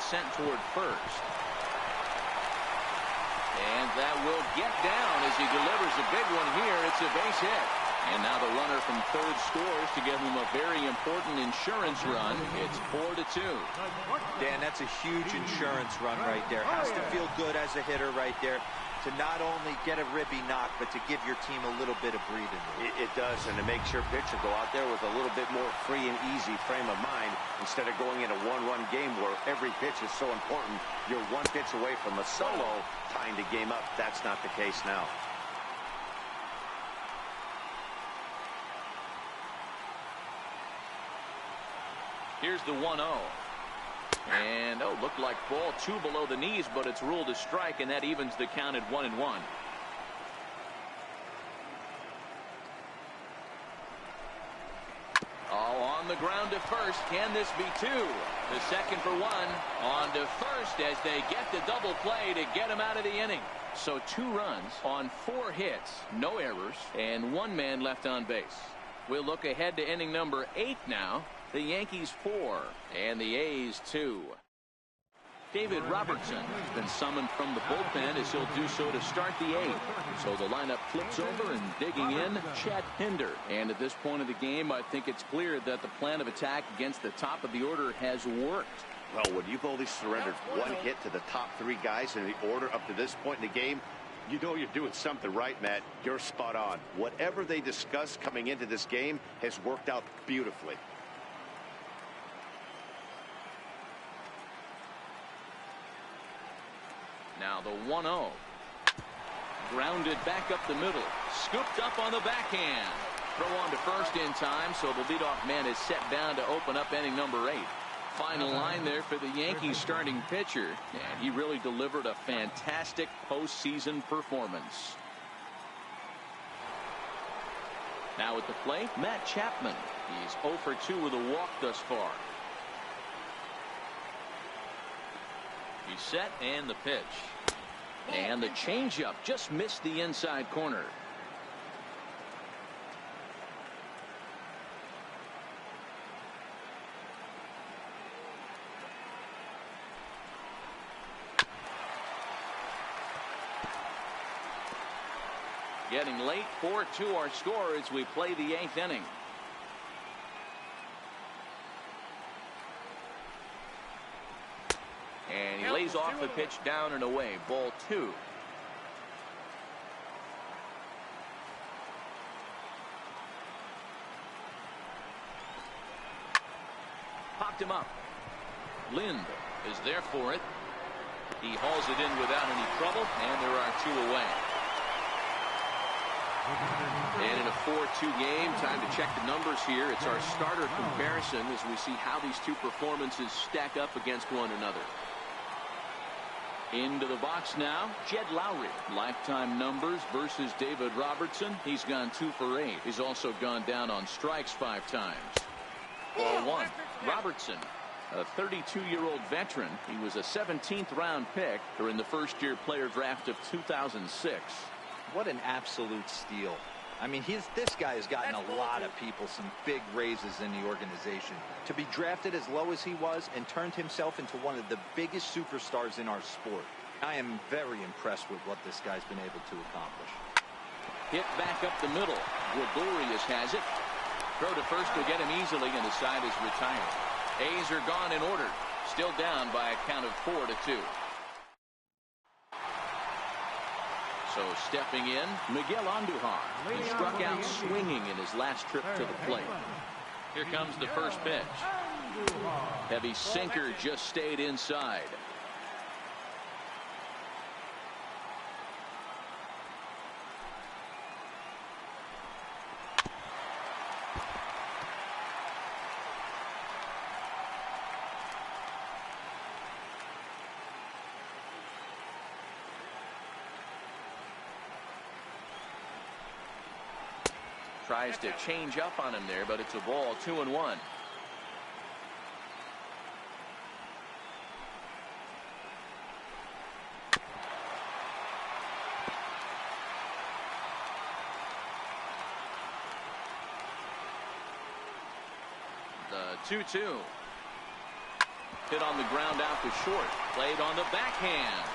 Sent toward first. And that will get down as he delivers a big one here. It's a base hit. And now the runner from third scores to give him a very important insurance run. It's 4-2.
Dan, that's a huge insurance run right there. Has to feel good as a hitter right there to not only get a ribby knock, but to give your team a little bit of breathing room.
It does, and to make sure pitcher go out there with a little bit more free and easy frame of mind instead of going in a one-run game where every pitch is so important. You're 1 pitch away from a solo, tying the game up. That's not the case now.
Here's the 1-0. And, looked like ball 2 below the knees, but it's ruled a strike, and that evens the count at 1-1. On the ground to first. Can this be two? The second for one. On to first as they get the double play to get him out of the inning. So 2 runs on 4 hits, no errors, and 1 man left on base. We'll look ahead to inning number 8 now. The Yankees 4 and the A's 2. David Robertson has been summoned from the bullpen as he'll do so to start the 8th. So the lineup flips over and digging in, Chet Hinder. And at this point of the game, I think it's clear that the plan of attack against the top of the order has worked.
Well, when you've only surrendered 1 hit to the top 3 guys in the order up to this point in the game, you know you're doing something right, Matt. You're spot on. Whatever they discussed coming into this game has worked out beautifully.
Now the 1-0. Grounded back up the middle. Scooped up on the backhand. Throw on to first in time, so the leadoff man is set down to open up inning number 8. Final line there for the Yankees starting pitcher, and he really delivered a fantastic postseason performance. Now at the plate, Matt Chapman. He's 0 for 2 with a walk thus far. He's set, and the pitch. And the changeup just missed the inside corner. Getting late, 4-2 our score as we play the 8th inning. And he lays off the pitch down and away. Ball 2. Popped him up. Lind is there for it. He hauls it in without any trouble, and there are 2 away. And in a 4-2 game, time to check the numbers here. It's our starter comparison as we see how these 2 performances stack up against one another. Into the box now, Jed Lowry. Lifetime numbers versus David Robertson. He's gone 2 for 8. He's also gone down on strikes 5 times. Ball 1. Robertson, a 32-year-old veteran. He was a 17th round pick during the first-year player draft of 2006.
What an absolute steal. I mean, this guy has gotten a lot of people some big raises in the organization. To be drafted as low as he was and turned himself into one of the biggest superstars in our sport. I am very impressed with what this guy's been able to accomplish.
Hit back up the middle. Gregorius has it. Throw to first will get him easily, and the side is retired. A's are gone in order. Still down by a count of 4-2. So stepping in, Miguel Andujar. He struck out swinging in his last trip to the plate. Here comes the first pitch. Heavy sinker just stayed inside. Tries to change up on him there, but it's a ball, 2-1. The 2-2. Hit on the ground out to short. Played on the backhand.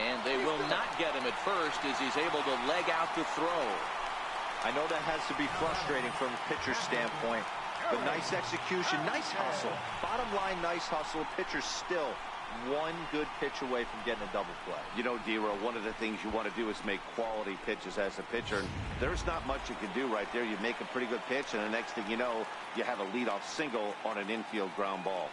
And they will not get him at first as he's able to leg out the throw.
I know that has to be frustrating from a pitcher's standpoint, but nice execution, nice hustle. Bottom line, nice hustle. Pitcher's still 1 good pitch away from getting a double play.
You know, D-Row, one of the things you want to do is make quality pitches as a pitcher. And there's not much you can do right there. You make a pretty good pitch, and the next thing you know, you have a leadoff single on an infield ground ball.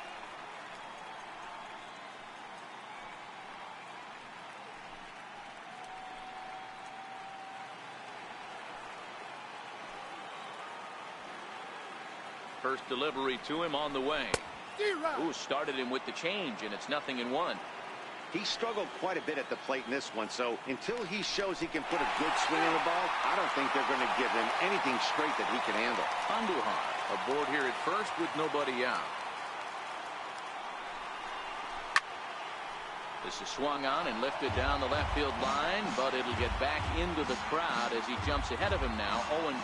First delivery to him on the way. Ooh, started him with the change, and it's 0-1.
He struggled quite a bit at the plate in this one, so until he shows he can put a good swing on the ball, I don't think they're going to give him anything straight that he can handle.
Andujar Aboard here at first with nobody out. This is swung on and lifted down the left field line, but it'll get back into the crowd as he jumps ahead of him now.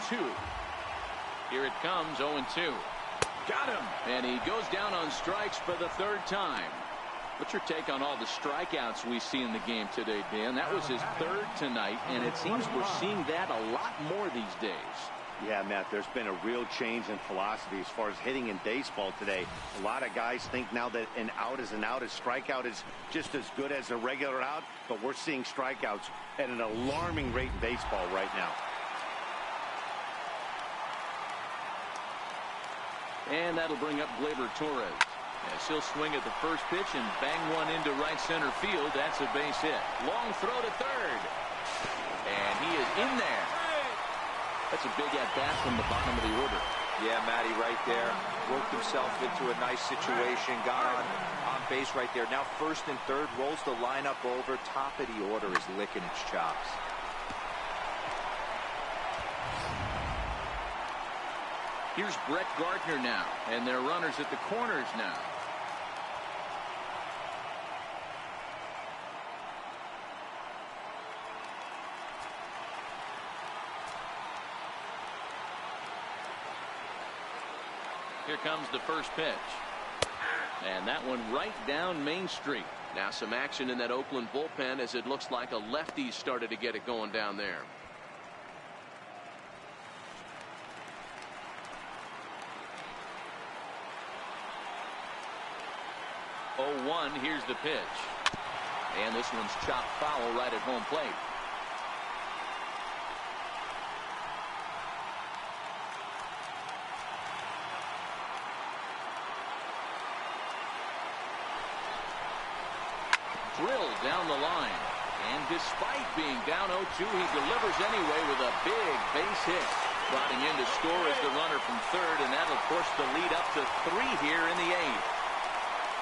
0-2. Here it comes. 0-2. Got him. And he goes down on strikes for the third time. What's your take on all the strikeouts we see in the game today, Dan? That was his third tonight, and it seems we're seeing that a lot more these days.
Yeah, Matt, there's been a real change in philosophy as far as hitting in baseball today. A lot of guys think now that an out is an out, a strikeout is just as good as a regular out, but we're seeing strikeouts at an alarming rate in baseball right now.
And that'll bring up Gleyber Torres. As he'll swing at the first pitch and bang one into right center field. That's a base hit. Long throw to third. And he is in there. That's a big at-bat from the bottom of the order.
Yeah, Matty, right there. Worked himself into a nice situation. Got on base right there. Now first and third. Rolls the lineup over. Top of the order is licking its chops.
Here's Brett Gardner now. And their runners at the corners now. Here comes the first pitch. And that one right down Main Street. Now some action in that Oakland bullpen as it looks like a lefty started to get it going down there. 0-1. Here's the pitch. And this one's chopped foul right at home plate. Drilled down the line. And despite being down 0-2, he delivers anyway with a big base hit. Trotting in to score is the runner from third, and that'll push the lead up to 3 here in the 8th.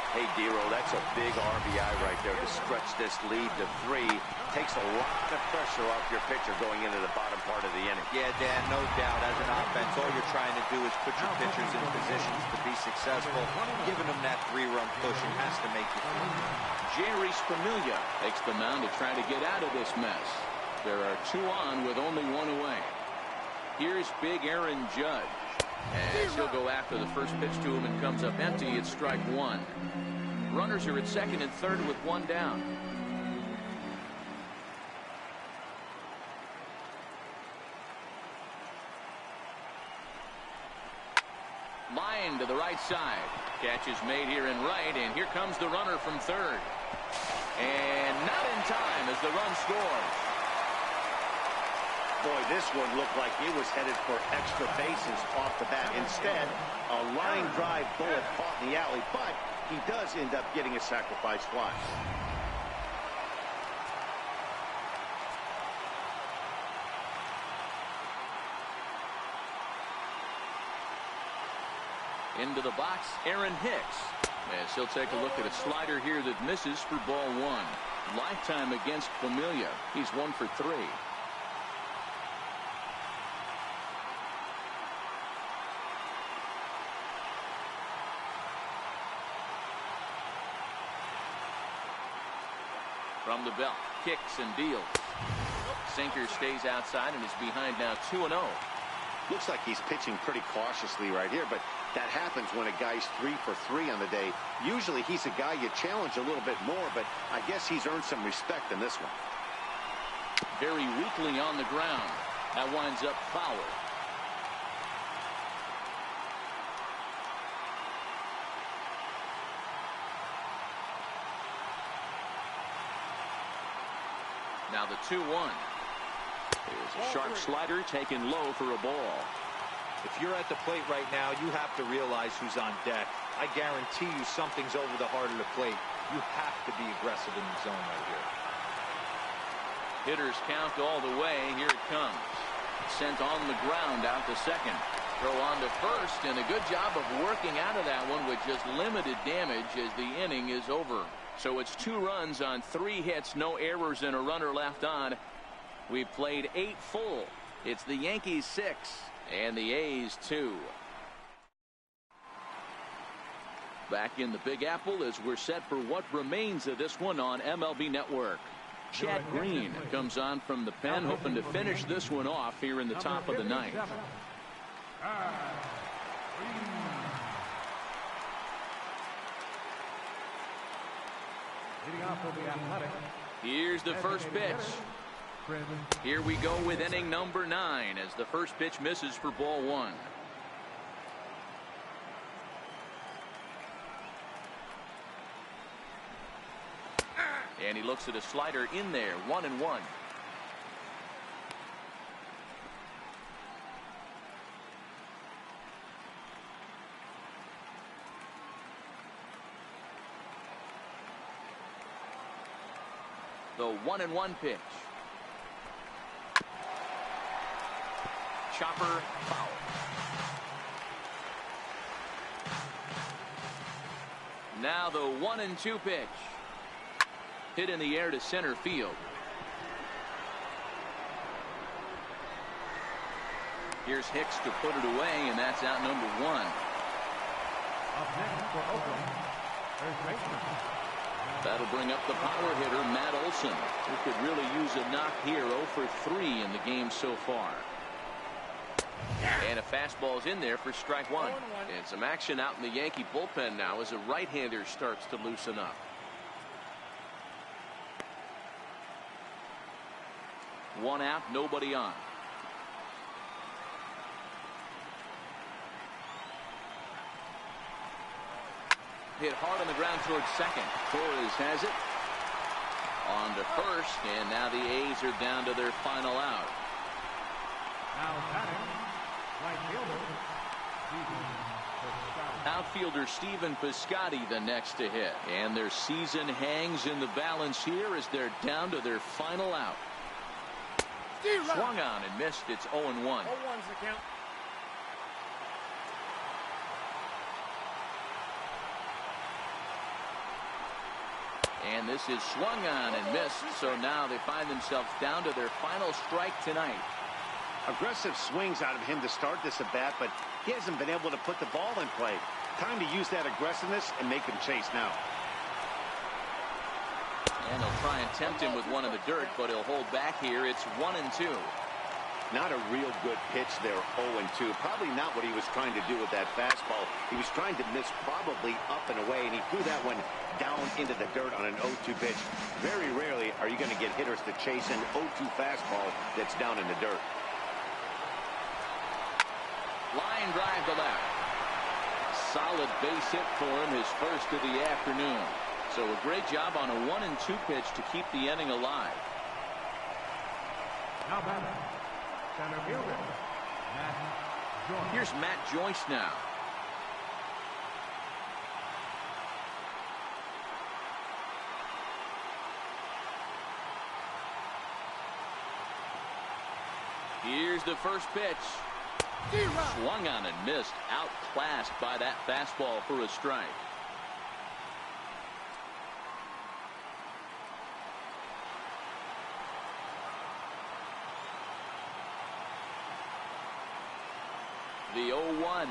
Hey, Dero, that's a big RBI right there to stretch this lead to 3. Takes a lot of pressure off your pitcher going into the bottom part of the inning.
Yeah, Dan, no doubt. As an offense, all you're trying to do is put your pitchers in positions to be successful. Giving them that 3-run pushing has to make you feel good.
Jerry Familia takes the mound to try to get out of this mess. There are 2 on with only 1 away. Here's big Aaron Judge. As he'll go after the first pitch to him and comes up empty. It's strike 1. Runners are at second and third with 1 down. Line to the right side. Catch is made here in right, and here comes the runner from third. And not in time as the run scores.
Boy, this one looked like it was headed for extra bases off the bat. Instead, a line drive bullet caught in the alley, but he does end up getting a sacrifice fly.
Into the box, Aaron Hicks. As he'll take a look at a slider here that misses for ball 1. Lifetime against Familia. He's 1 for 3. From the belt, kicks and deals. Sinker stays outside and is behind now 2-0.
Looks like he's pitching pretty cautiously right here, but that happens when a guy's 3 for 3 on the day. Usually he's a guy you challenge a little bit more, but I guess he's earned some respect in this one.
Very weakly on the ground. That winds up foul. Now the 2-1. Here's a sharp slider taken low for a ball.
If you're at the plate right now, you have to realize who's on deck. I guarantee you something's over the heart of the plate. You have to be aggressive in the zone right here.
Hitters count all the way. Here it comes. Sent on the ground out to second. Throw on to first, and a good job of working out of that one with just limited damage as the inning is over. So it's 2 runs on 3 hits, no errors, and a runner left on. We've played 8 full. It's the Yankees 6 and the A's 2. Back in the Big Apple as we're set for what remains of this one on MLB Network. Chad Green comes on from the pen, hoping to finish this one off here in the top of the ninth. Here's the first pitch. Here we go with inning number 9 as the first pitch misses for ball 1. And he looks at a slider in there, 1-1. The 1-1 pitch. Chopper foul. Now the 1-2 pitch. Hit in the air to center field. Here's Hicks to put it away, and that's out number 1.
Up next for Oakland, first baseman.
That'll bring up the power hitter, Matt Olson, who could really use a knock here. 0 for 3 in the game so far. And a fastball's in there for strike 1. And some action out in the Yankee bullpen now as a right-hander starts to loosen up. 1 out, nobody on. Hit hard on the ground towards second. Torres has it. On to first, and now the A's are down to their final out.
Now batting, right fielder,
Outfielder Stephen Piscotty the next to hit. And their season hangs in the balance here as they're down to their final out. Swung on and missed. It's 0-1.
0-1's the count.
And this is swung on and missed. So now they find themselves down to their final strike tonight.
Aggressive swings out of him to start this at bat, but he hasn't been able to put the ball in play. Time to use that aggressiveness and make him chase now.
And he'll try and tempt him with one in the dirt, but he'll hold back here. It's 1-2.
Not a real good pitch there, 0-2. Probably not what he was trying to do with that fastball. He was trying to miss probably up and away, and he threw that one down into the dirt on an 0-2 pitch. Very rarely are you going to get hitters to chase an 0-2 fastball that's down in the dirt.
Line drive to left. Solid base hit for him, his first of the afternoon. So a great job on a 1-2 pitch to keep the inning alive.
now batting, center fielder, Matt Joyce.
Here's Matt Joyce now. Here's the first pitch. Swung on and missed. Outclassed by that fastball for a strike. The 0-1. Ball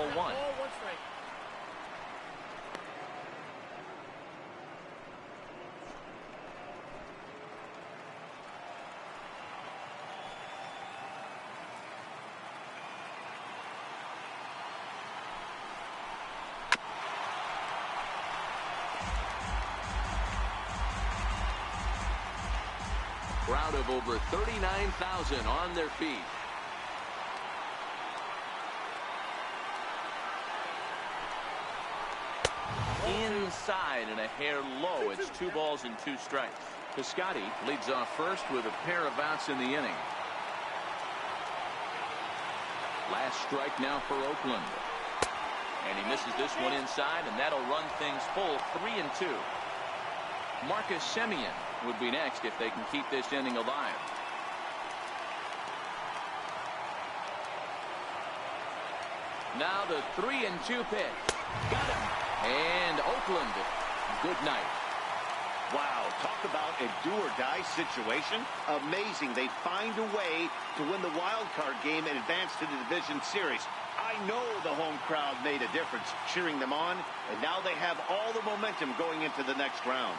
1.
Ball 1 strike.
Crowd of over 39,000 on their feet. Inside and a hair low. It's 2 balls and 2 strikes. Piscotty leads off first with a pair of outs in the inning. Last strike now for Oakland. And he misses this one inside, and that'll run things full 3-2. Marcus Semien would be next if they can keep this inning alive. Now the 3-2 pitch. Got him. And Oakland, good night.
Wow, talk about a do-or-die situation. Amazing. They find a way to win the wild card game and advance to the division series. I I know the home crowd made a difference, cheering them on, and now they have all the momentum going into the next round.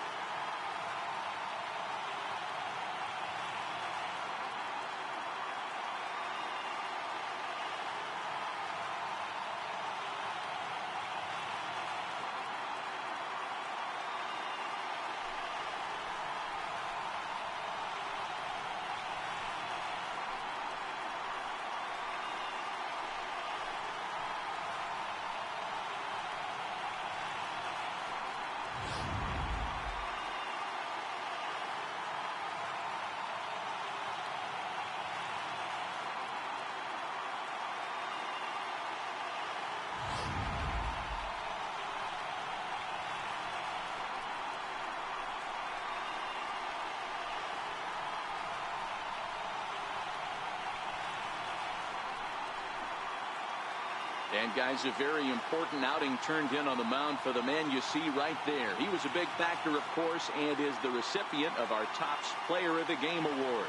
And, guys, a very important outing turned in on the mound for the man you see right there. He was a big factor, of course, and is the recipient of our Topps Player of the Game award.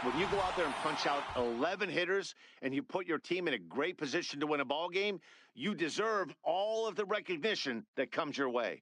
When you go out there and punch out 11 hitters and you put your team in a great position to win a ball game, you deserve all of the recognition that comes your way.